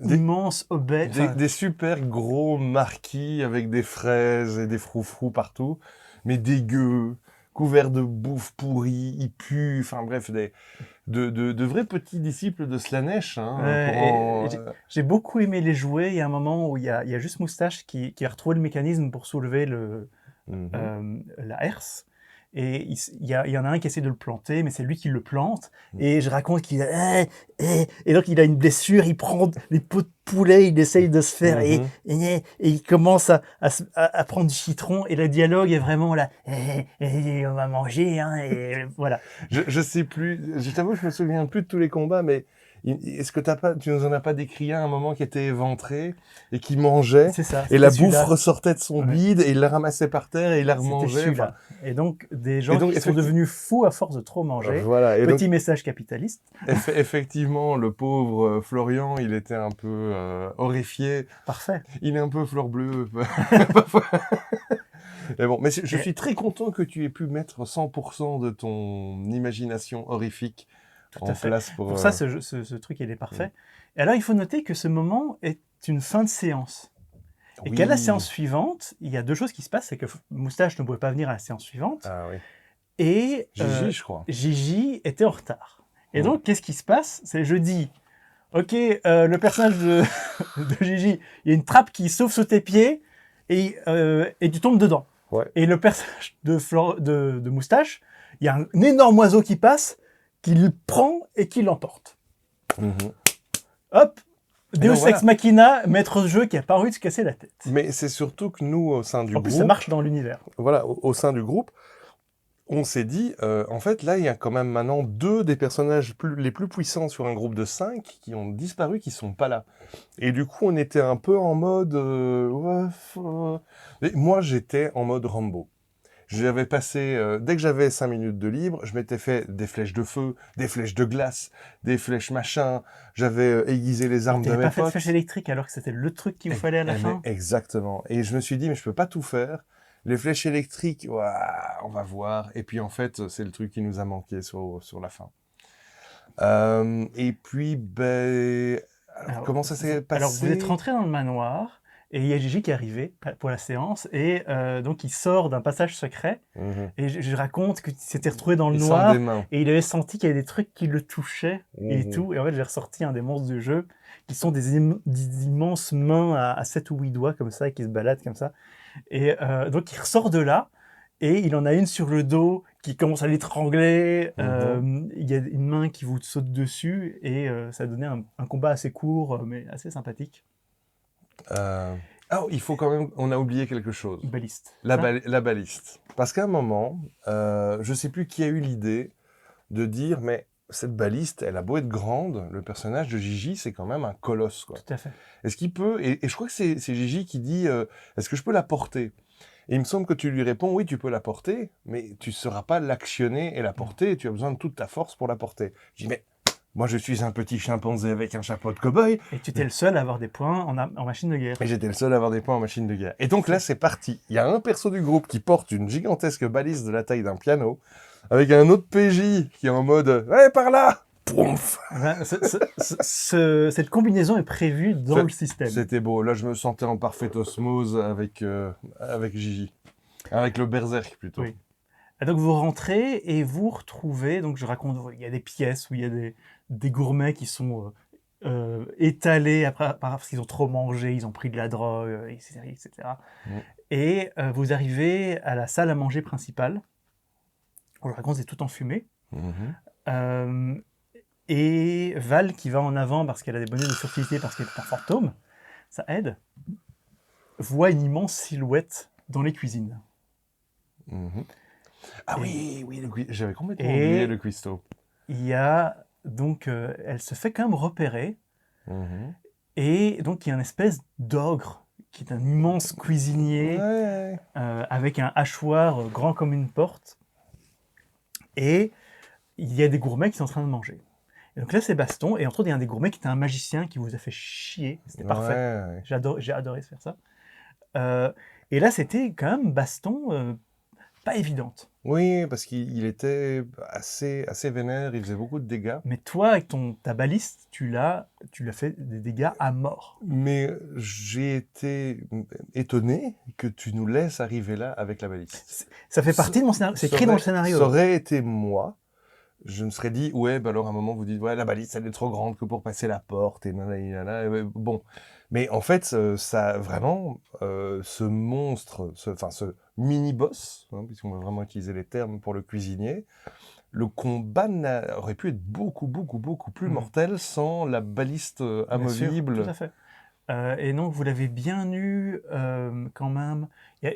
immenses obèses. Des super gros marquis avec des fraises et des froufrous partout, mais dégueux, couverts de bouffe pourrie, ils puent, enfin bref, de vrais petits disciples de Slaanesh. J'ai beaucoup aimé les jouer. Il y a un moment où il y a juste Moustache qui a retrouvé le mécanisme pour soulever la herse. Et il y en a un qui essaie de le planter, mais c'est lui qui le plante. Et je raconte qu'il et donc il a une blessure, il prend les pots de poulet, il essaye de se faire, et il commence à prendre du citron, et le dialogue est vraiment là, on va manger, hein, et voilà. Je sais plus, je t'avoue, je me souviens plus de tous les combats, mais est-ce que tu nous en as pas décrit un moment qui était éventré et qui mangeait, et la bouffe ressortait de son bide et il la ramassait par terre et il la remangeait. Et donc des gens qui sont devenus fous à force de trop manger. Voilà. Et petit message capitaliste. Effectivement, le pauvre Florian, il était un peu horrifié. Parfait. Il est un peu fleur bleue. Mais bon, mais je suis très content que tu aies pu mettre 100% de ton imagination horrifique en place pour ça, ce truc, il est parfait. Et alors, il faut noter que ce moment est une fin de séance. Et qu'à la séance suivante, il y a deux choses qui se passent. C'est que Moustache ne pouvait pas venir à la séance suivante. Ah oui. Et Gigi, je crois. Gigi était en retard. Et donc, qu'est-ce qui se passe? C'est je dis, ok, le personnage de Gigi, il y a une trappe qui s'ouvre sous tes pieds et tu tombes dedans. Ouais. Et le personnage de Moustache, il y a un énorme oiseau qui passe, qui le prend et qui l'emporte. Hop, Deus Ex Machina, maître de jeu qui a pas envie de se casser la tête. Mais c'est surtout que nous, au sein du groupe... En plus, ça marche dans l'univers. Voilà, au sein du groupe, on s'est dit, en fait, là, il y a quand même maintenant 2 des personnages les plus puissants sur un groupe de 5 qui ont disparu, qui sont pas là. Et du coup, on était un peu en mode... Moi, j'étais en mode Rambo. J'avais passé, dès que j'avais 5 minutes de libre, je m'étais fait des flèches de feu, des flèches de glace, des flèches machin. J'avais aiguisé les armes de mes potes. T'avais pas fait de flèche électrique alors que c'était le truc qu'il vous fallait à la fin. Exactement. Et je me suis dit, mais je peux pas tout faire. Les flèches électriques, on va voir. Et puis en fait, c'est le truc qui nous a manqué sur la fin. Et puis, alors, comment ça s'est passé? Alors, vous êtes rentré dans le manoir. Et il y a Gigi qui est arrivé pour la séance, et donc il sort d'un passage secret, et je raconte qu'il s'était retrouvé dans le noir, et il avait senti qu'il y avait des trucs qui le touchaient, et tout, et en fait j'ai ressorti un des monstres du jeu, qui sont des immenses mains à 7 ou 8 doigts, comme ça, et qui se baladent comme ça, et donc il ressort de là, et il en a une sur le dos, qui commence à l'étrangler, il y a une main qui vous saute dessus, et ça donnait un combat assez court, mais assez sympathique. Il faut quand même... On a oublié quelque chose. Baliste. La baliste. Parce qu'à un moment, je sais plus qui a eu l'idée de dire, mais cette baliste, elle a beau être grande, le personnage de Gigi, c'est quand même un colosse, quoi. Tout à fait. Est-ce qu'il peut... Et je crois que c'est Gigi qui dit, est-ce que je peux la porter? Et il me semble que tu lui réponds, oui, tu peux la porter, mais tu ne sauras pas l'actionner et la porter, et tu as besoin de toute ta force pour la porter. Je dis, mais Moi, je suis un petit chimpanzé avec un chapeau de cow-boy. Et tu étais le seul à avoir des points en machine de guerre. Et j'étais le seul à avoir des points en machine de guerre. Et donc là, c'est parti. Il y a un perso du groupe qui porte une gigantesque balise de la taille d'un piano, avec un autre PJ qui est en mode « Ouais, par là !» Pouf. Ben, cette combinaison est prévue dans le système. C'était beau. Là, je me sentais en parfaite osmose avec Gigi. Avec le berserk, plutôt. Oui. Et donc vous rentrez et vous retrouvez, donc je raconte, il y a des pièces où il y a des gourmets qui sont étalés après, parce qu'ils ont trop mangé, ils ont pris de la drogue, etc. etc. Et vous arrivez à la salle à manger principale. Je raconte, c'est tout en fumée. Et Val, qui va en avant parce qu'elle a des bonus de furtivité, parce qu'elle est un fantôme, ça aide, voit une immense silhouette dans les cuisines. Ah oui, j'avais complètement oublié le cuistot. Il y a donc, elle se fait quand même repérer, et donc il y a une espèce d'ogre qui est un immense cuisinier avec un hachoir grand comme une porte, et il y a des gourmets qui sont en train de manger. Et donc là, c'est baston. Et entre autres, il y a un des gourmets qui était un magicien qui vous a fait chier. C'était parfait. J'ai adoré faire ça. Et là, c'était quand même baston pas évidente. Oui, parce qu'il était assez vénère. Il faisait beaucoup de dégâts. Mais toi, avec ta baliste, tu l'as fait des dégâts à mort. Mais j'ai été étonné que tu nous laisses arriver là avec la baliste. Ça fait partie de mon scénario. C'est écrit dans le scénario. Ça aurait été moi. Je me serais dit, ouais, bah alors à un moment vous dites, ouais, la balise, elle est trop grande que pour passer la porte, et nanana, bon. Mais en fait, ça, vraiment, ce monstre, ce mini-boss, hein, puisqu'on va vraiment utiliser les termes pour le cuisinier, le combat aurait pu être beaucoup plus mortel sans la baliste amovible. Bien sûr, tout à fait. Et donc, vous l'avez bien eu quand même.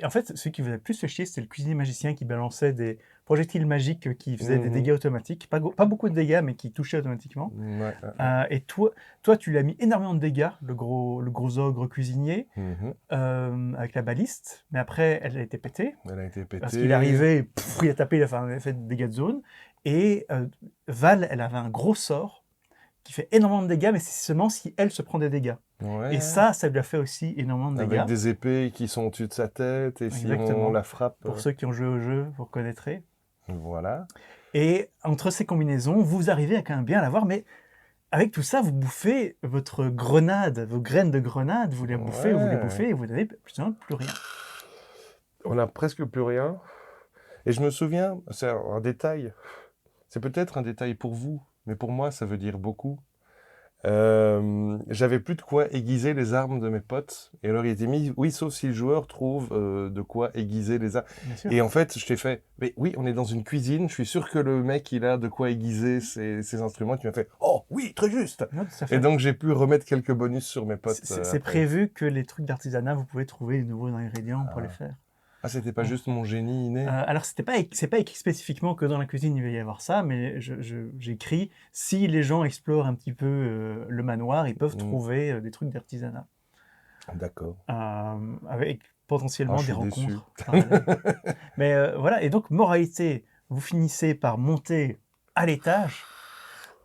En fait, ce qui vous a le plus fait chier, c'était le cuisinier magicien qui balançait des projectiles magiques qui faisaient des dégâts automatiques. Pas beaucoup de dégâts, mais qui touchaient automatiquement. Et toi, tu lui as mis énormément de dégâts, le gros ogre cuisinier, avec la baliste. Mais après, elle a été pétée. Parce qu'il est arrivé, il a tapé, il a fait un effet de dégâts de zone. Et Val, elle avait un gros sort qui fait énormément de dégâts, mais c'est seulement si elle se prend des dégâts. Et ça lui a fait aussi énormément de dégâts. Avec des épées qui sont au-dessus de sa tête, et si on la frappe... Pour ceux qui ont joué au jeu, vous reconnaîtrez. Voilà. Et entre ces combinaisons, vous arrivez à quand même bien l'avoir, mais avec tout ça, vous bouffez votre grenade, vos graines de grenade, vous les bouffez, et vous n'avez plus rien. On n'a presque plus rien. Et je me souviens, c'est un détail, c'est peut-être un détail pour vous, mais pour moi, ça veut dire beaucoup. J'avais plus de quoi aiguiser les armes de mes potes. Et alors, il était mis, oui, sauf si le joueur trouve de quoi aiguiser les armes. Et en fait, je t'ai fait, mais oui, on est dans une cuisine, je suis sûr que le mec, il a de quoi aiguiser ses instruments. Tu m'as fait, oh oui, très juste. Non, et donc, j'ai pu remettre quelques bonus sur mes potes. C'est prévu que les trucs d'artisanat, vous pouvez trouver de nouveaux ingrédients pour les faire. Ah, c'était pas juste mon génie inné. Alors, c'est pas écrit spécifiquement que dans la cuisine, il va y avoir ça, mais j'écris, si les gens explorent un petit peu le manoir, ils peuvent trouver des trucs d'artisanat. D'accord. Avec potentiellement des rencontres. Mais voilà, et donc, moralité, vous finissez par monter à l'étage,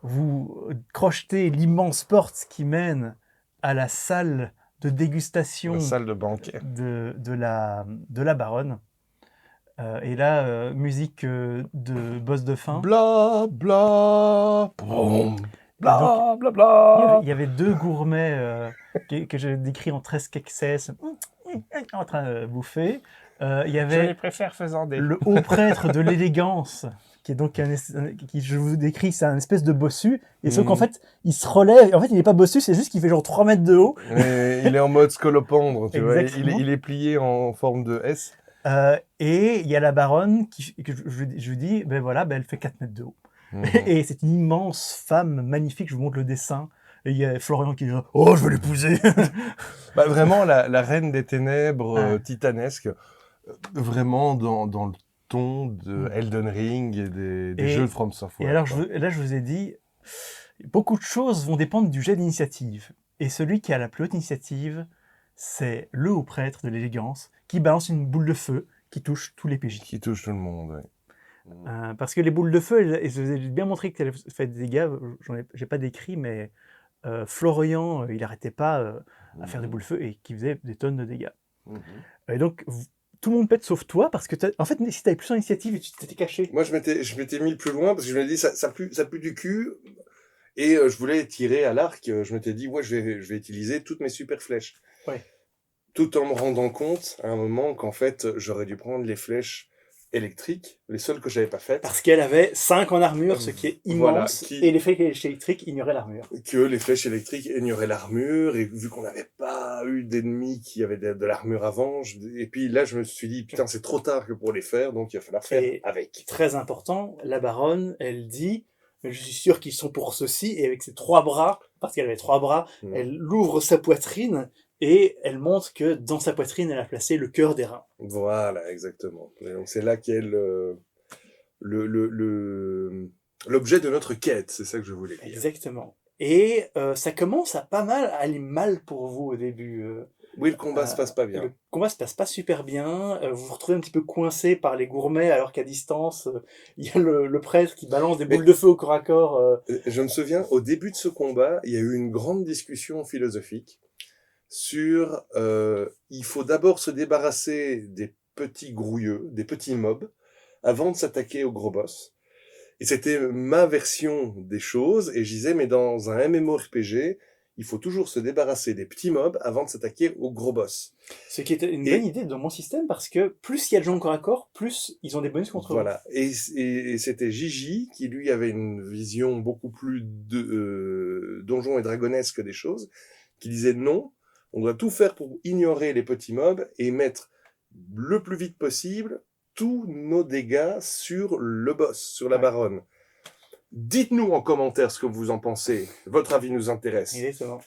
vous crochetez l'immense porte qui mène à la salle de dégustation, la salle de banquet de la baronne. Et là, musique de boss de fin. Bla bla, boum, bla donc, bla bla. Il y avait deux gourmets que j'ai décrits en 13 excès, en train de bouffer. Il y avait je les préfère faisant des... le haut prêtre de l'élégance, qui est donc qui, je vous décris, c'est un espèce de bossu, et sauf qu'en fait, il se relève, en fait, il n'est pas bossu, c'est juste qu'il fait genre 3 mètres de haut. Et il est en mode scolopendre, tu vois, il est plié en forme de S. Et il y a la baronne, que je lui dis, ben voilà, ben elle fait 4 mètres de haut. Et c'est une immense femme magnifique, je vous montre le dessin, et il y a Florian qui dit « Oh, je veux l'épouser !» Bah, vraiment, la reine des ténèbres titanesque, vraiment dans le ton de Elden Ring et des jeux de From Software. Et alors, là, je vous ai dit, beaucoup de choses vont dépendre du jet d'initiative. Et celui qui a la plus haute initiative, c'est le haut prêtre de l'élégance, qui balance une boule de feu qui touche tous les PJ. Qui touche tout le monde, oui. Parce que les boules de feu, et je vous ai bien montré qu'elles faisaient des dégâts, j'ai pas décrit, mais Florian, il n'arrêtait pas à faire des boules de feu et qui faisait des tonnes de dégâts. Et donc, tout le monde pète sauf toi, parce que en fait, si t'avais plus d'initiative et tu t'étais caché. Moi, je m'étais mis plus loin parce que je me dis ça pue du cul. Et je voulais tirer à l'arc. Je m'étais dit, ouais, je vais utiliser toutes mes super flèches. Ouais. Tout en me rendant compte, à un moment, qu'en fait, j'aurais dû prendre les flèches électriques, les seules que j'avais pas faites. Parce qu'elle avait 5 en armure, ce qui est immense, Voilà, et les flèches électriques ignoraient l'armure. Que les flèches électriques ignoraient l'armure, et vu qu'on n'avait pas eu d'ennemis qui avaient de l'armure avant, et puis là, je me suis dit, putain, c'est trop tard que pour les faire, donc il va falloir faire avec. Très important, la baronne, elle dit, mais je suis sûr qu'ils sont pour ceci, et avec ses 3 bras, parce qu'elle avait 3 bras, elle ouvre sa poitrine, et elle montre que dans sa poitrine, elle a placé le cœur des reins. Voilà, exactement. Et donc c'est là qu'est l'objet de notre quête, c'est ça que je voulais dire. Exactement. Et ça commence à pas mal aller mal pour vous au début. Oui, le combat se passe pas bien. Le combat se passe pas super bien. Vous vous retrouvez un petit peu coincé par les gourmets, alors qu'à distance, il y a le prêtre qui balance des boules de feu au corps à corps. Je me souviens, au début de ce combat, il y a eu une grande discussion philosophique sur il faut d'abord se débarrasser des petits grouilleux, des petits mobs, avant de s'attaquer au gros boss. Et c'était ma version des choses, et je disais, mais dans un MMORPG, il faut toujours se débarrasser des petits mobs avant de s'attaquer au gros boss. Ce qui était une bonne idée dans mon système, parce que plus il y a de gens au corps à corps, plus ils ont des bonus contre voilà. Et c'était Gigi qui, lui, avait une vision beaucoup plus de donjons et dragonesque des choses, qui disait non, on doit tout faire pour ignorer les petits mobs et mettre le plus vite possible tous nos dégâts sur le boss, sur la baronne. Dites-nous en commentaire ce que vous en pensez. Votre avis nous intéresse. Exactement.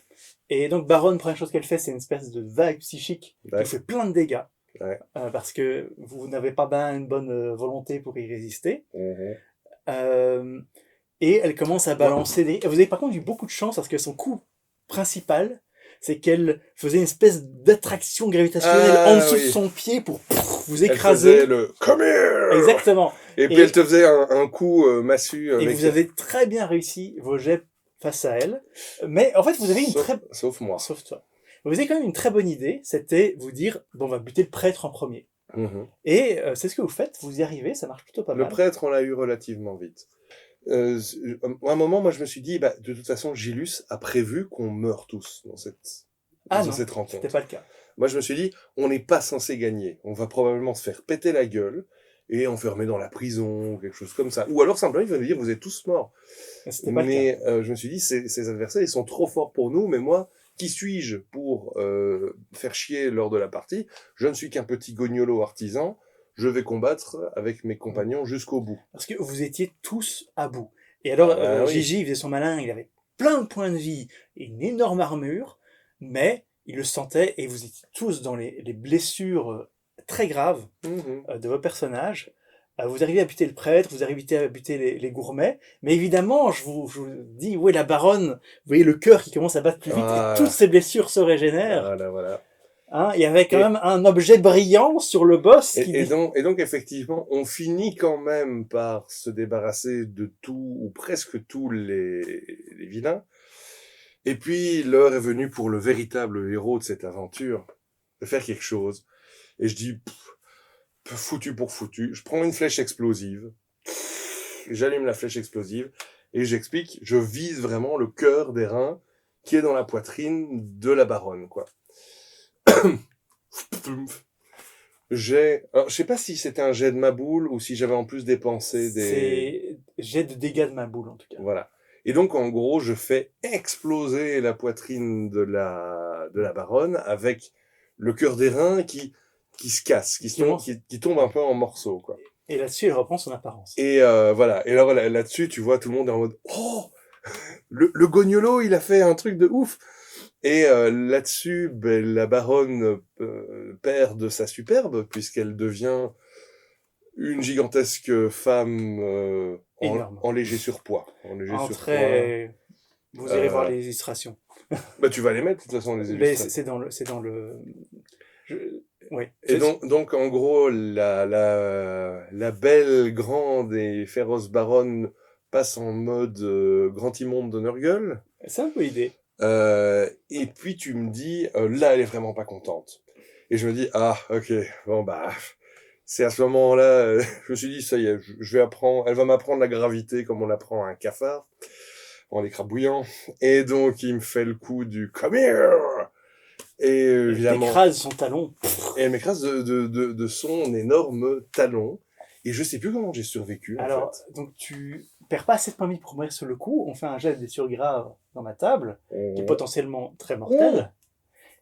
Et donc, Baronne, première chose qu'elle fait, c'est une espèce de vague psychique qui fait plein de dégâts. Ouais. Parce que vous n'avez pas bien une bonne volonté pour y résister. Et elle commence à balancer des... Vous avez par contre eu beaucoup de chance parce que son coup principal, c'est qu'elle faisait une espèce d'attraction gravitationnelle en dessous de son pied pour vous écraser. Elle faisait le « Come here !» Exactement. Et puis elle te faisait un coup massue. Et vous avez très bien réussi vos jets face à elle. Mais en fait, vous avez une Sauf moi. Sauf toi. Vous avez quand même une très bonne idée, c'était vous dire, bon, on va buter le prêtre en premier. Et c'est ce que vous faites, vous y arrivez, ça marche plutôt pas mal. Le prêtre, on l'a eu relativement vite. À un moment, moi, je me suis dit, bah, de toute façon, Gilus a prévu qu'on meure tous dans cette rencontre. C'était pas le cas. Moi, je me suis dit, on n'est pas censé gagner. On va probablement se faire péter la gueule et enfermer dans la prison ou quelque chose comme ça. Ou alors, simplement, il va nous dire, vous êtes tous morts. Mais je me suis dit, ces adversaires, ils sont trop forts pour nous, mais moi, qui suis-je pour faire chier lors de la partie? Je ne suis qu'un petit gognolo artisan. Je vais combattre avec mes compagnons jusqu'au bout. Parce que vous étiez tous à bout. Et alors, Gigi, il faisait son malin, il avait plein de points de vie et une énorme armure, mais il le sentait et vous étiez tous dans les blessures très graves de vos personnages. Vous arrivez à buter le prêtre, vous arrivez à buter les gourmets, mais évidemment, je vous dis, oui, la baronne, vous voyez le cœur qui commence à battre plus vite, et toutes ces blessures se régénèrent. Voilà. Hein, il y avait quand même un objet brillant sur le boss. Et donc, effectivement, on finit quand même par se débarrasser de tout, ou presque tous les vilains. Et puis, l'heure est venue pour le véritable héros de cette aventure, de faire quelque chose. Et je dis, foutu pour foutu, je prends une flèche explosive, j'allume la flèche explosive, et j'explique, je vise vraiment le cœur des reins qui est dans la poitrine de la baronne, quoi. Alors, je sais pas si c'était un jet de ma boule ou si j'avais en plus dépensé C'est jet de dégâts de ma boule, en tout cas. Voilà. Et donc, en gros, je fais exploser la poitrine de la baronne avec le cœur des reins qui se casse, qui tombe un peu en morceaux, quoi. Et là-dessus, elle reprend son apparence. Et voilà. Et alors, là-dessus, tu vois, tout le monde est en mode « Oh, le gognolo, il a fait un truc de ouf !» Et là-dessus, la baronne perd de sa superbe, puisqu'elle devient une gigantesque femme en léger surpoids. Vous irez voir les illustrations. Bah, tu vas les mettre, de toute façon, les illustrations. C'est dans le... Ouais. Et donc, en gros, la belle, grande et féroce baronne passe en mode grand immonde de Nurgle. C'est un peu l'idée. Et puis tu me dis, là, elle est vraiment pas contente. Et je me dis, ah, ok, bon, bah, c'est à ce moment-là, je me suis dit, ça y est, je vais apprendre, elle va m'apprendre la gravité comme on apprend à un cafard, en l'écrabouillant. Et donc, il me fait le coup du come here! Et Elle évidemment. écrase son talon. Et elle m'écrase de son énorme talon. Et je sais plus comment j'ai survécu, Alors, en fait. donc tu perds pas assez de points de vie pour mourir sur le coup. On fait un jet de blessure grave dans ma table, qui est potentiellement très mortel.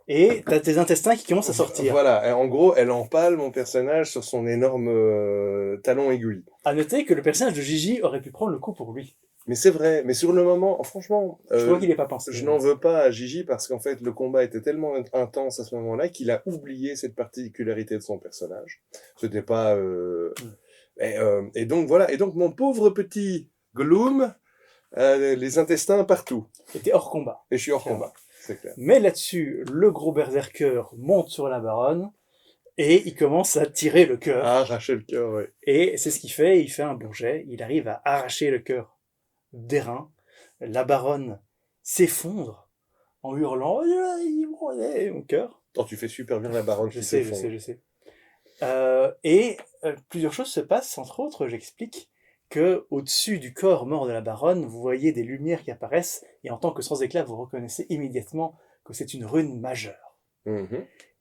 Et t'as tes intestins qui commencent à sortir. Voilà, et en gros, elle empale mon personnage sur son énorme talon aiguille. À noter que le personnage de Gigi aurait pu prendre le coup pour lui. Mais c'est vrai, mais sur le moment, franchement, Je vois qu'il n'est pas pensé. je n'en veux pas à Gigi parce qu'en fait, le combat était tellement intense à ce moment-là qu'il a oublié cette particularité de son personnage. C'était pas... et donc voilà, et donc mon pauvre petit Gloom, les intestins partout. Était hors combat. Et je suis hors combat, c'est clair. Mais là-dessus, le gros berserker monte sur la baronne et il commence à tirer le cœur. Arracher le cœur, oui. Et c'est ce qu'il fait, il fait un bon jet, il arrive à arracher le cœur d'Airain. La baronne s'effondre en hurlant « mon cœur ». Oh, tu fais super bien la baronne qui Je sais. Plusieurs choses se passent, entre autres, j'explique que au-dessus du corps mort de la baronne, vous voyez des lumières qui apparaissent, et en tant que sans éclat, vous reconnaissez immédiatement que c'est une rune majeure.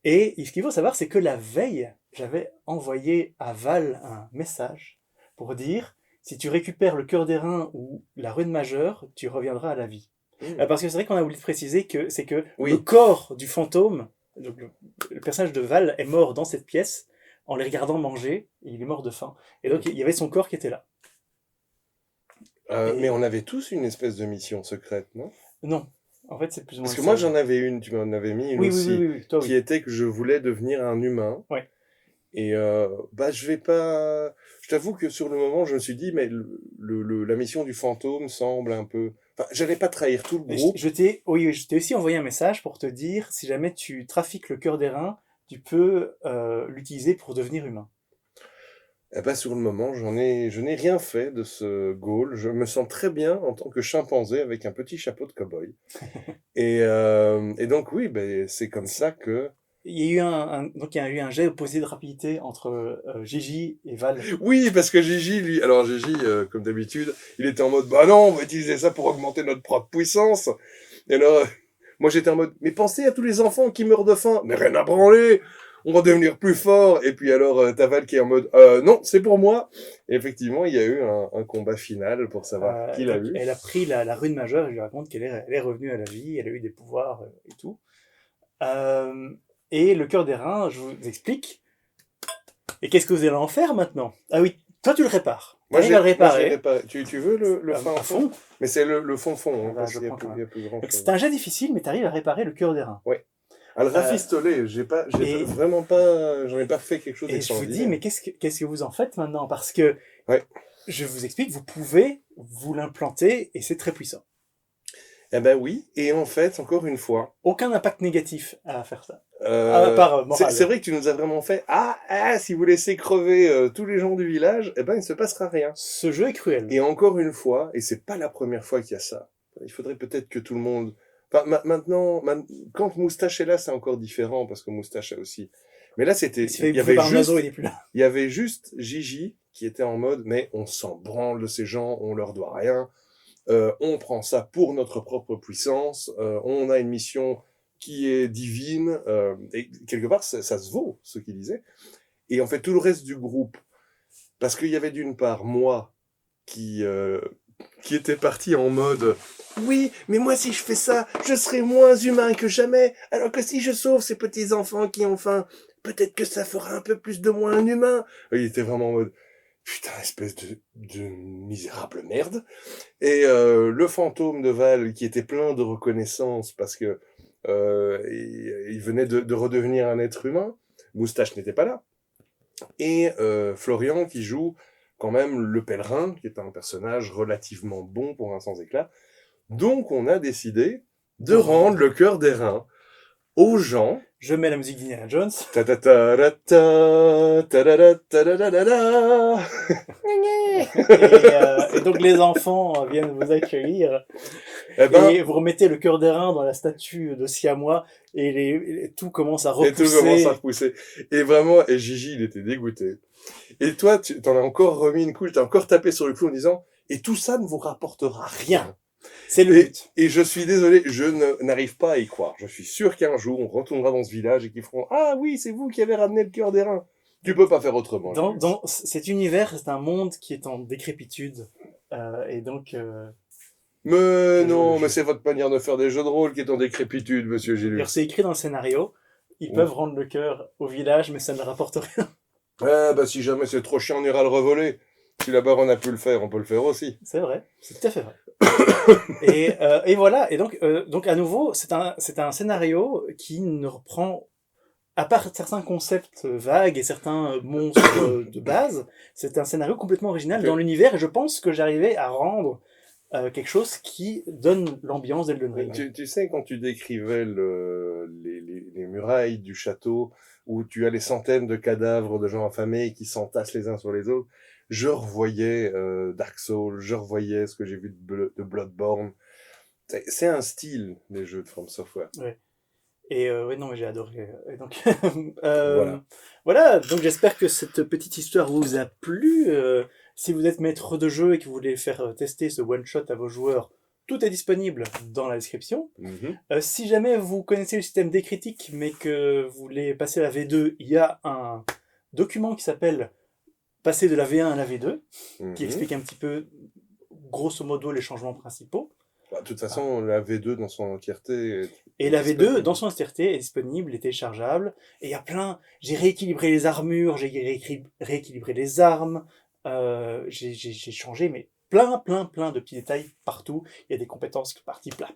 Et ce qu'il faut savoir, c'est que la veille, j'avais envoyé à Val un message pour dire si tu récupères le cœur d'airain ou la rune majeure, tu reviendras à la vie. Parce que c'est vrai qu'on a oublié de préciser que c'est que le corps du fantôme, donc le personnage de Val est mort dans cette pièce en les regardant manger, et il est mort de faim. Et donc il y avait son corps qui était là. Mais on avait tous une espèce de mission secrète, non? Non. En fait, c'est plus ou moins. Parce que moi, j'en avais une, tu m'en avais mis une aussi, oui. Toi, qui était que je voulais devenir un humain. Ouais. Et je vais pas... Je t'avoue que sur le moment, je me suis dit, mais la mission du fantôme semble un peu... Enfin, j'allais pas trahir tout le groupe. Je t'ai aussi envoyé un message pour te dire, si jamais tu trafiques le cœur d'airain, tu peux l'utiliser pour devenir humain. Eh ben, sur le moment, je n'ai rien fait de ce goal. Je me sens très bien en tant que chimpanzé avec un petit chapeau de cow-boy. et donc, oui, ben, c'est comme ça que... Il y a eu un jet opposé de rapidité entre Gigi et Val. Oui, parce que Gigi, lui... Alors, Gigi, comme d'habitude, il était en mode, bah non, on va utiliser ça pour augmenter notre propre puissance. Et alors, moi, j'étais en mode, mais pensez à tous les enfants qui meurent de faim. Mais rien à branler, on va devenir plus fort. Et puis alors, t'as Val qui est en mode, non, c'est pour moi. Et effectivement, il y a eu un combat final pour savoir qui l'a eu. Elle a pris la rune majeure, et je lui raconte qu'elle est revenue à la vie, elle a eu des pouvoirs et tout. Et le cœur d'airain, je vous explique. Et qu'est-ce que vous allez en faire maintenant? Ah oui, toi tu le répares. Moi, j'ai réparé. Tu veux le fond? Mais c'est le fond, hein, parce qu'il y a plus grand chose. C'est un jet difficile, mais tu arrives à réparer le cœur d'airain. Oui. À le rafistoler, j'en ai pas fait quelque chose d'extraordinaire. Et je vous dis, mais qu'est-ce que vous en faites maintenant? Parce que, je vous explique, vous pouvez vous l'implanter, et c'est très puissant. Eh ben oui, et en fait, encore une fois... Aucun impact négatif à faire ça. À part moral. C'est vrai que tu nous as vraiment fait si vous laissez crever tous les gens du village, eh ben il ne se passera rien. Ce jeu est cruel. Et encore une fois, et c'est pas la première fois qu'il y a ça, il faudrait peut-être que tout le monde... Enfin, maintenant, quand Moustache est là, c'est encore différent, parce que Moustache a aussi... Mais là, il y avait juste Gigi qui était en mode, mais on s'en branle de ces gens, on leur doit rien, on prend ça pour notre propre puissance, on a une mission qui est divine, et quelque part, ça se vaut, ce qu'il disait. Et en fait, tout le reste du groupe, parce qu'il y avait d'une part moi, qui était parti en mode « Oui, mais moi, si je fais ça, je serai moins humain que jamais, alors que si je sauve ces petits-enfants qui ont faim, peut-être que ça fera un peu plus de moi un humain. » Il était vraiment en mode « Putain, espèce de misérable merde. » Et le fantôme de Val, qui était plein de reconnaissance, parce que il venait de redevenir un être humain. Moustache n'était pas là. Et Florian qui joue quand même le pèlerin, qui est un personnage relativement bon pour un sans éclat. Donc on a décidé de rendre le cœur d'airain aux gens je mets la musique d'Indiana Jones. Ta ta ta ta ta ta ta ta ta ta ta. Et donc les enfants viennent vous accueillir. Eh ben, Et vous remettez le cœur d'airain dans la statue de Siamois et tout commence à et repousser. tout commence à repousser. Et vraiment, et Gigi, il était dégoûté. Et toi, tu t'en as encore remis une couche, t'as encore tapé sur le clou en disant, et tout ça ne vous rapportera rien. C'est le Et, but. et je suis désolé, n'arrive pas à y croire. Je suis sûr qu'un jour, on retournera dans ce village et qu'ils feront, ah oui, c'est vous qui avez ramené le cœur d'airain. Tu peux pas faire autrement. Dans cet univers, c'est un monde qui est en décrépitude. Et donc... Mais non, mais c'est votre manière de faire des jeux de rôle qui est en décrépitude, monsieur Gilles. alors, c'est écrit dans le scénario. Ils peuvent rendre le cœur au village, mais ça ne rapporte rien. Ah, bah, si jamais c'est trop chiant, on ira le revoler. Si là-bas on a pu le faire, on peut le faire aussi. C'est vrai, c'est tout à fait vrai. Et voilà, et donc à nouveau, c'est un scénario qui ne reprend, à part certains concepts vagues et certains monstres de base, c'est un scénario complètement original dans l'univers, et je pense que j'arrivais à rendre quelque chose qui donne l'ambiance d'Elden Ring. Tu sais, quand tu décrivais les murailles du château, où tu as les centaines de cadavres de gens affamés qui s'entassent les uns sur les autres, je revoyais Dark Souls, je revoyais ce que j'ai vu de Bloodborne. C'est un style, les jeux de From Software. Ouais. Et ouais, non, mais j'ai adoré. Et donc, Voilà. Donc j'espère que cette petite histoire vous a plu. Si vous êtes maître de jeu et que vous voulez faire tester ce one-shot à vos joueurs, tout est disponible dans la description. Si jamais vous connaissez le système des critiques, mais que vous voulez passer à la V2, il y a un document qui s'appelle Passer de la V1 à la V2, qui explique un petit peu, grosso modo, les changements principaux. Bah, de toute façon, la V2 dans son entièreté... Et la V2, dans son entièreté, est disponible, est téléchargeable. Et il y a plein... J'ai rééquilibré les armures, j'ai rééquilibré les armes, j'ai changé, mais plein de petits détails partout. Il y a des compétences parties plat.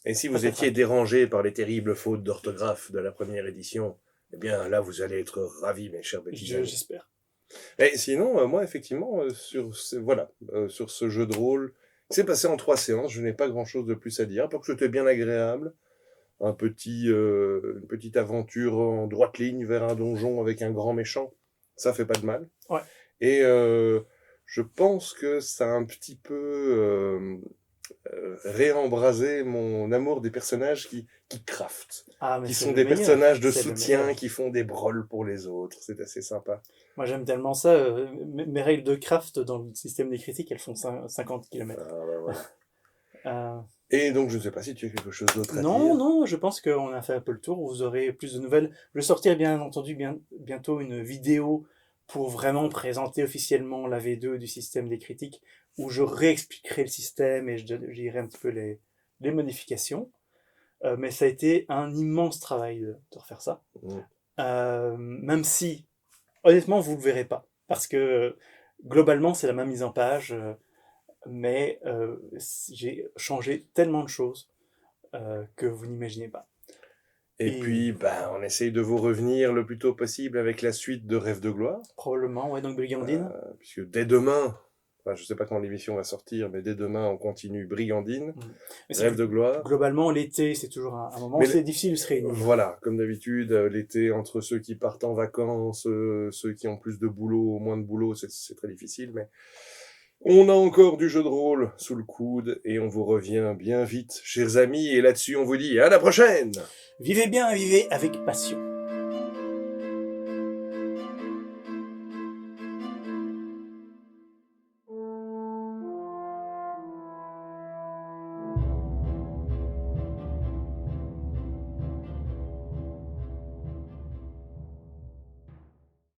Et si vous étiez dérangé par les terribles fautes d'orthographe de la première édition, eh bien là, vous allez être ravis, mes chers petits amis. J'espère. Et sinon, moi, effectivement, sur ce jeu de rôle, c'est passé en 3 séances, je n'ai pas grand-chose de plus à dire, pour que c'était bien agréable. Une petite aventure en droite ligne vers un donjon avec un grand méchant, ça fait pas de mal. Ouais. Et je pense que ça a un petit peu réembrasé mon amour des personnages qui craftent, qui sont des personnages de soutien, qui font des broles pour les autres. C'est assez sympa. Moi, j'aime tellement ça. Mes règles de craft dans le système des critiques, elles font 50 km. Ah, bah, voilà. Et donc, je ne sais pas si tu as quelque chose d'autre à dire. Non, je pense qu'on a fait un peu le tour. Vous aurez plus de nouvelles. Je vais sortir, bien entendu, bientôt une vidéo pour vraiment présenter officiellement la V2 du système des critiques, où je réexpliquerai le système et je dirai un petit peu les modifications. Mais ça a été un immense travail de refaire ça. Même si, honnêtement, vous ne le verrez pas. Parce que, globalement, c'est la même mise en page. Mais j'ai changé tellement de choses que vous n'imaginez pas. Et puis, on essaye de vous revenir le plus tôt possible avec la suite de Rêve de gloire. Probablement, ouais, donc Brigandine. Puisque dès demain, je ne sais pas quand l'émission va sortir, mais dès demain, on continue Brigandine, Rêve de gloire. Globalement, l'été, c'est toujours un moment où c'est difficile de se réunir. Voilà, comme d'habitude, l'été, entre ceux qui partent en vacances, ceux qui ont plus de boulot, moins de boulot, c'est très difficile, mais... On a encore du jeu de rôle sous le coude et on vous revient bien vite, chers amis, et là-dessus on vous dit à la prochaine! Vivez bien et vivez avec passion.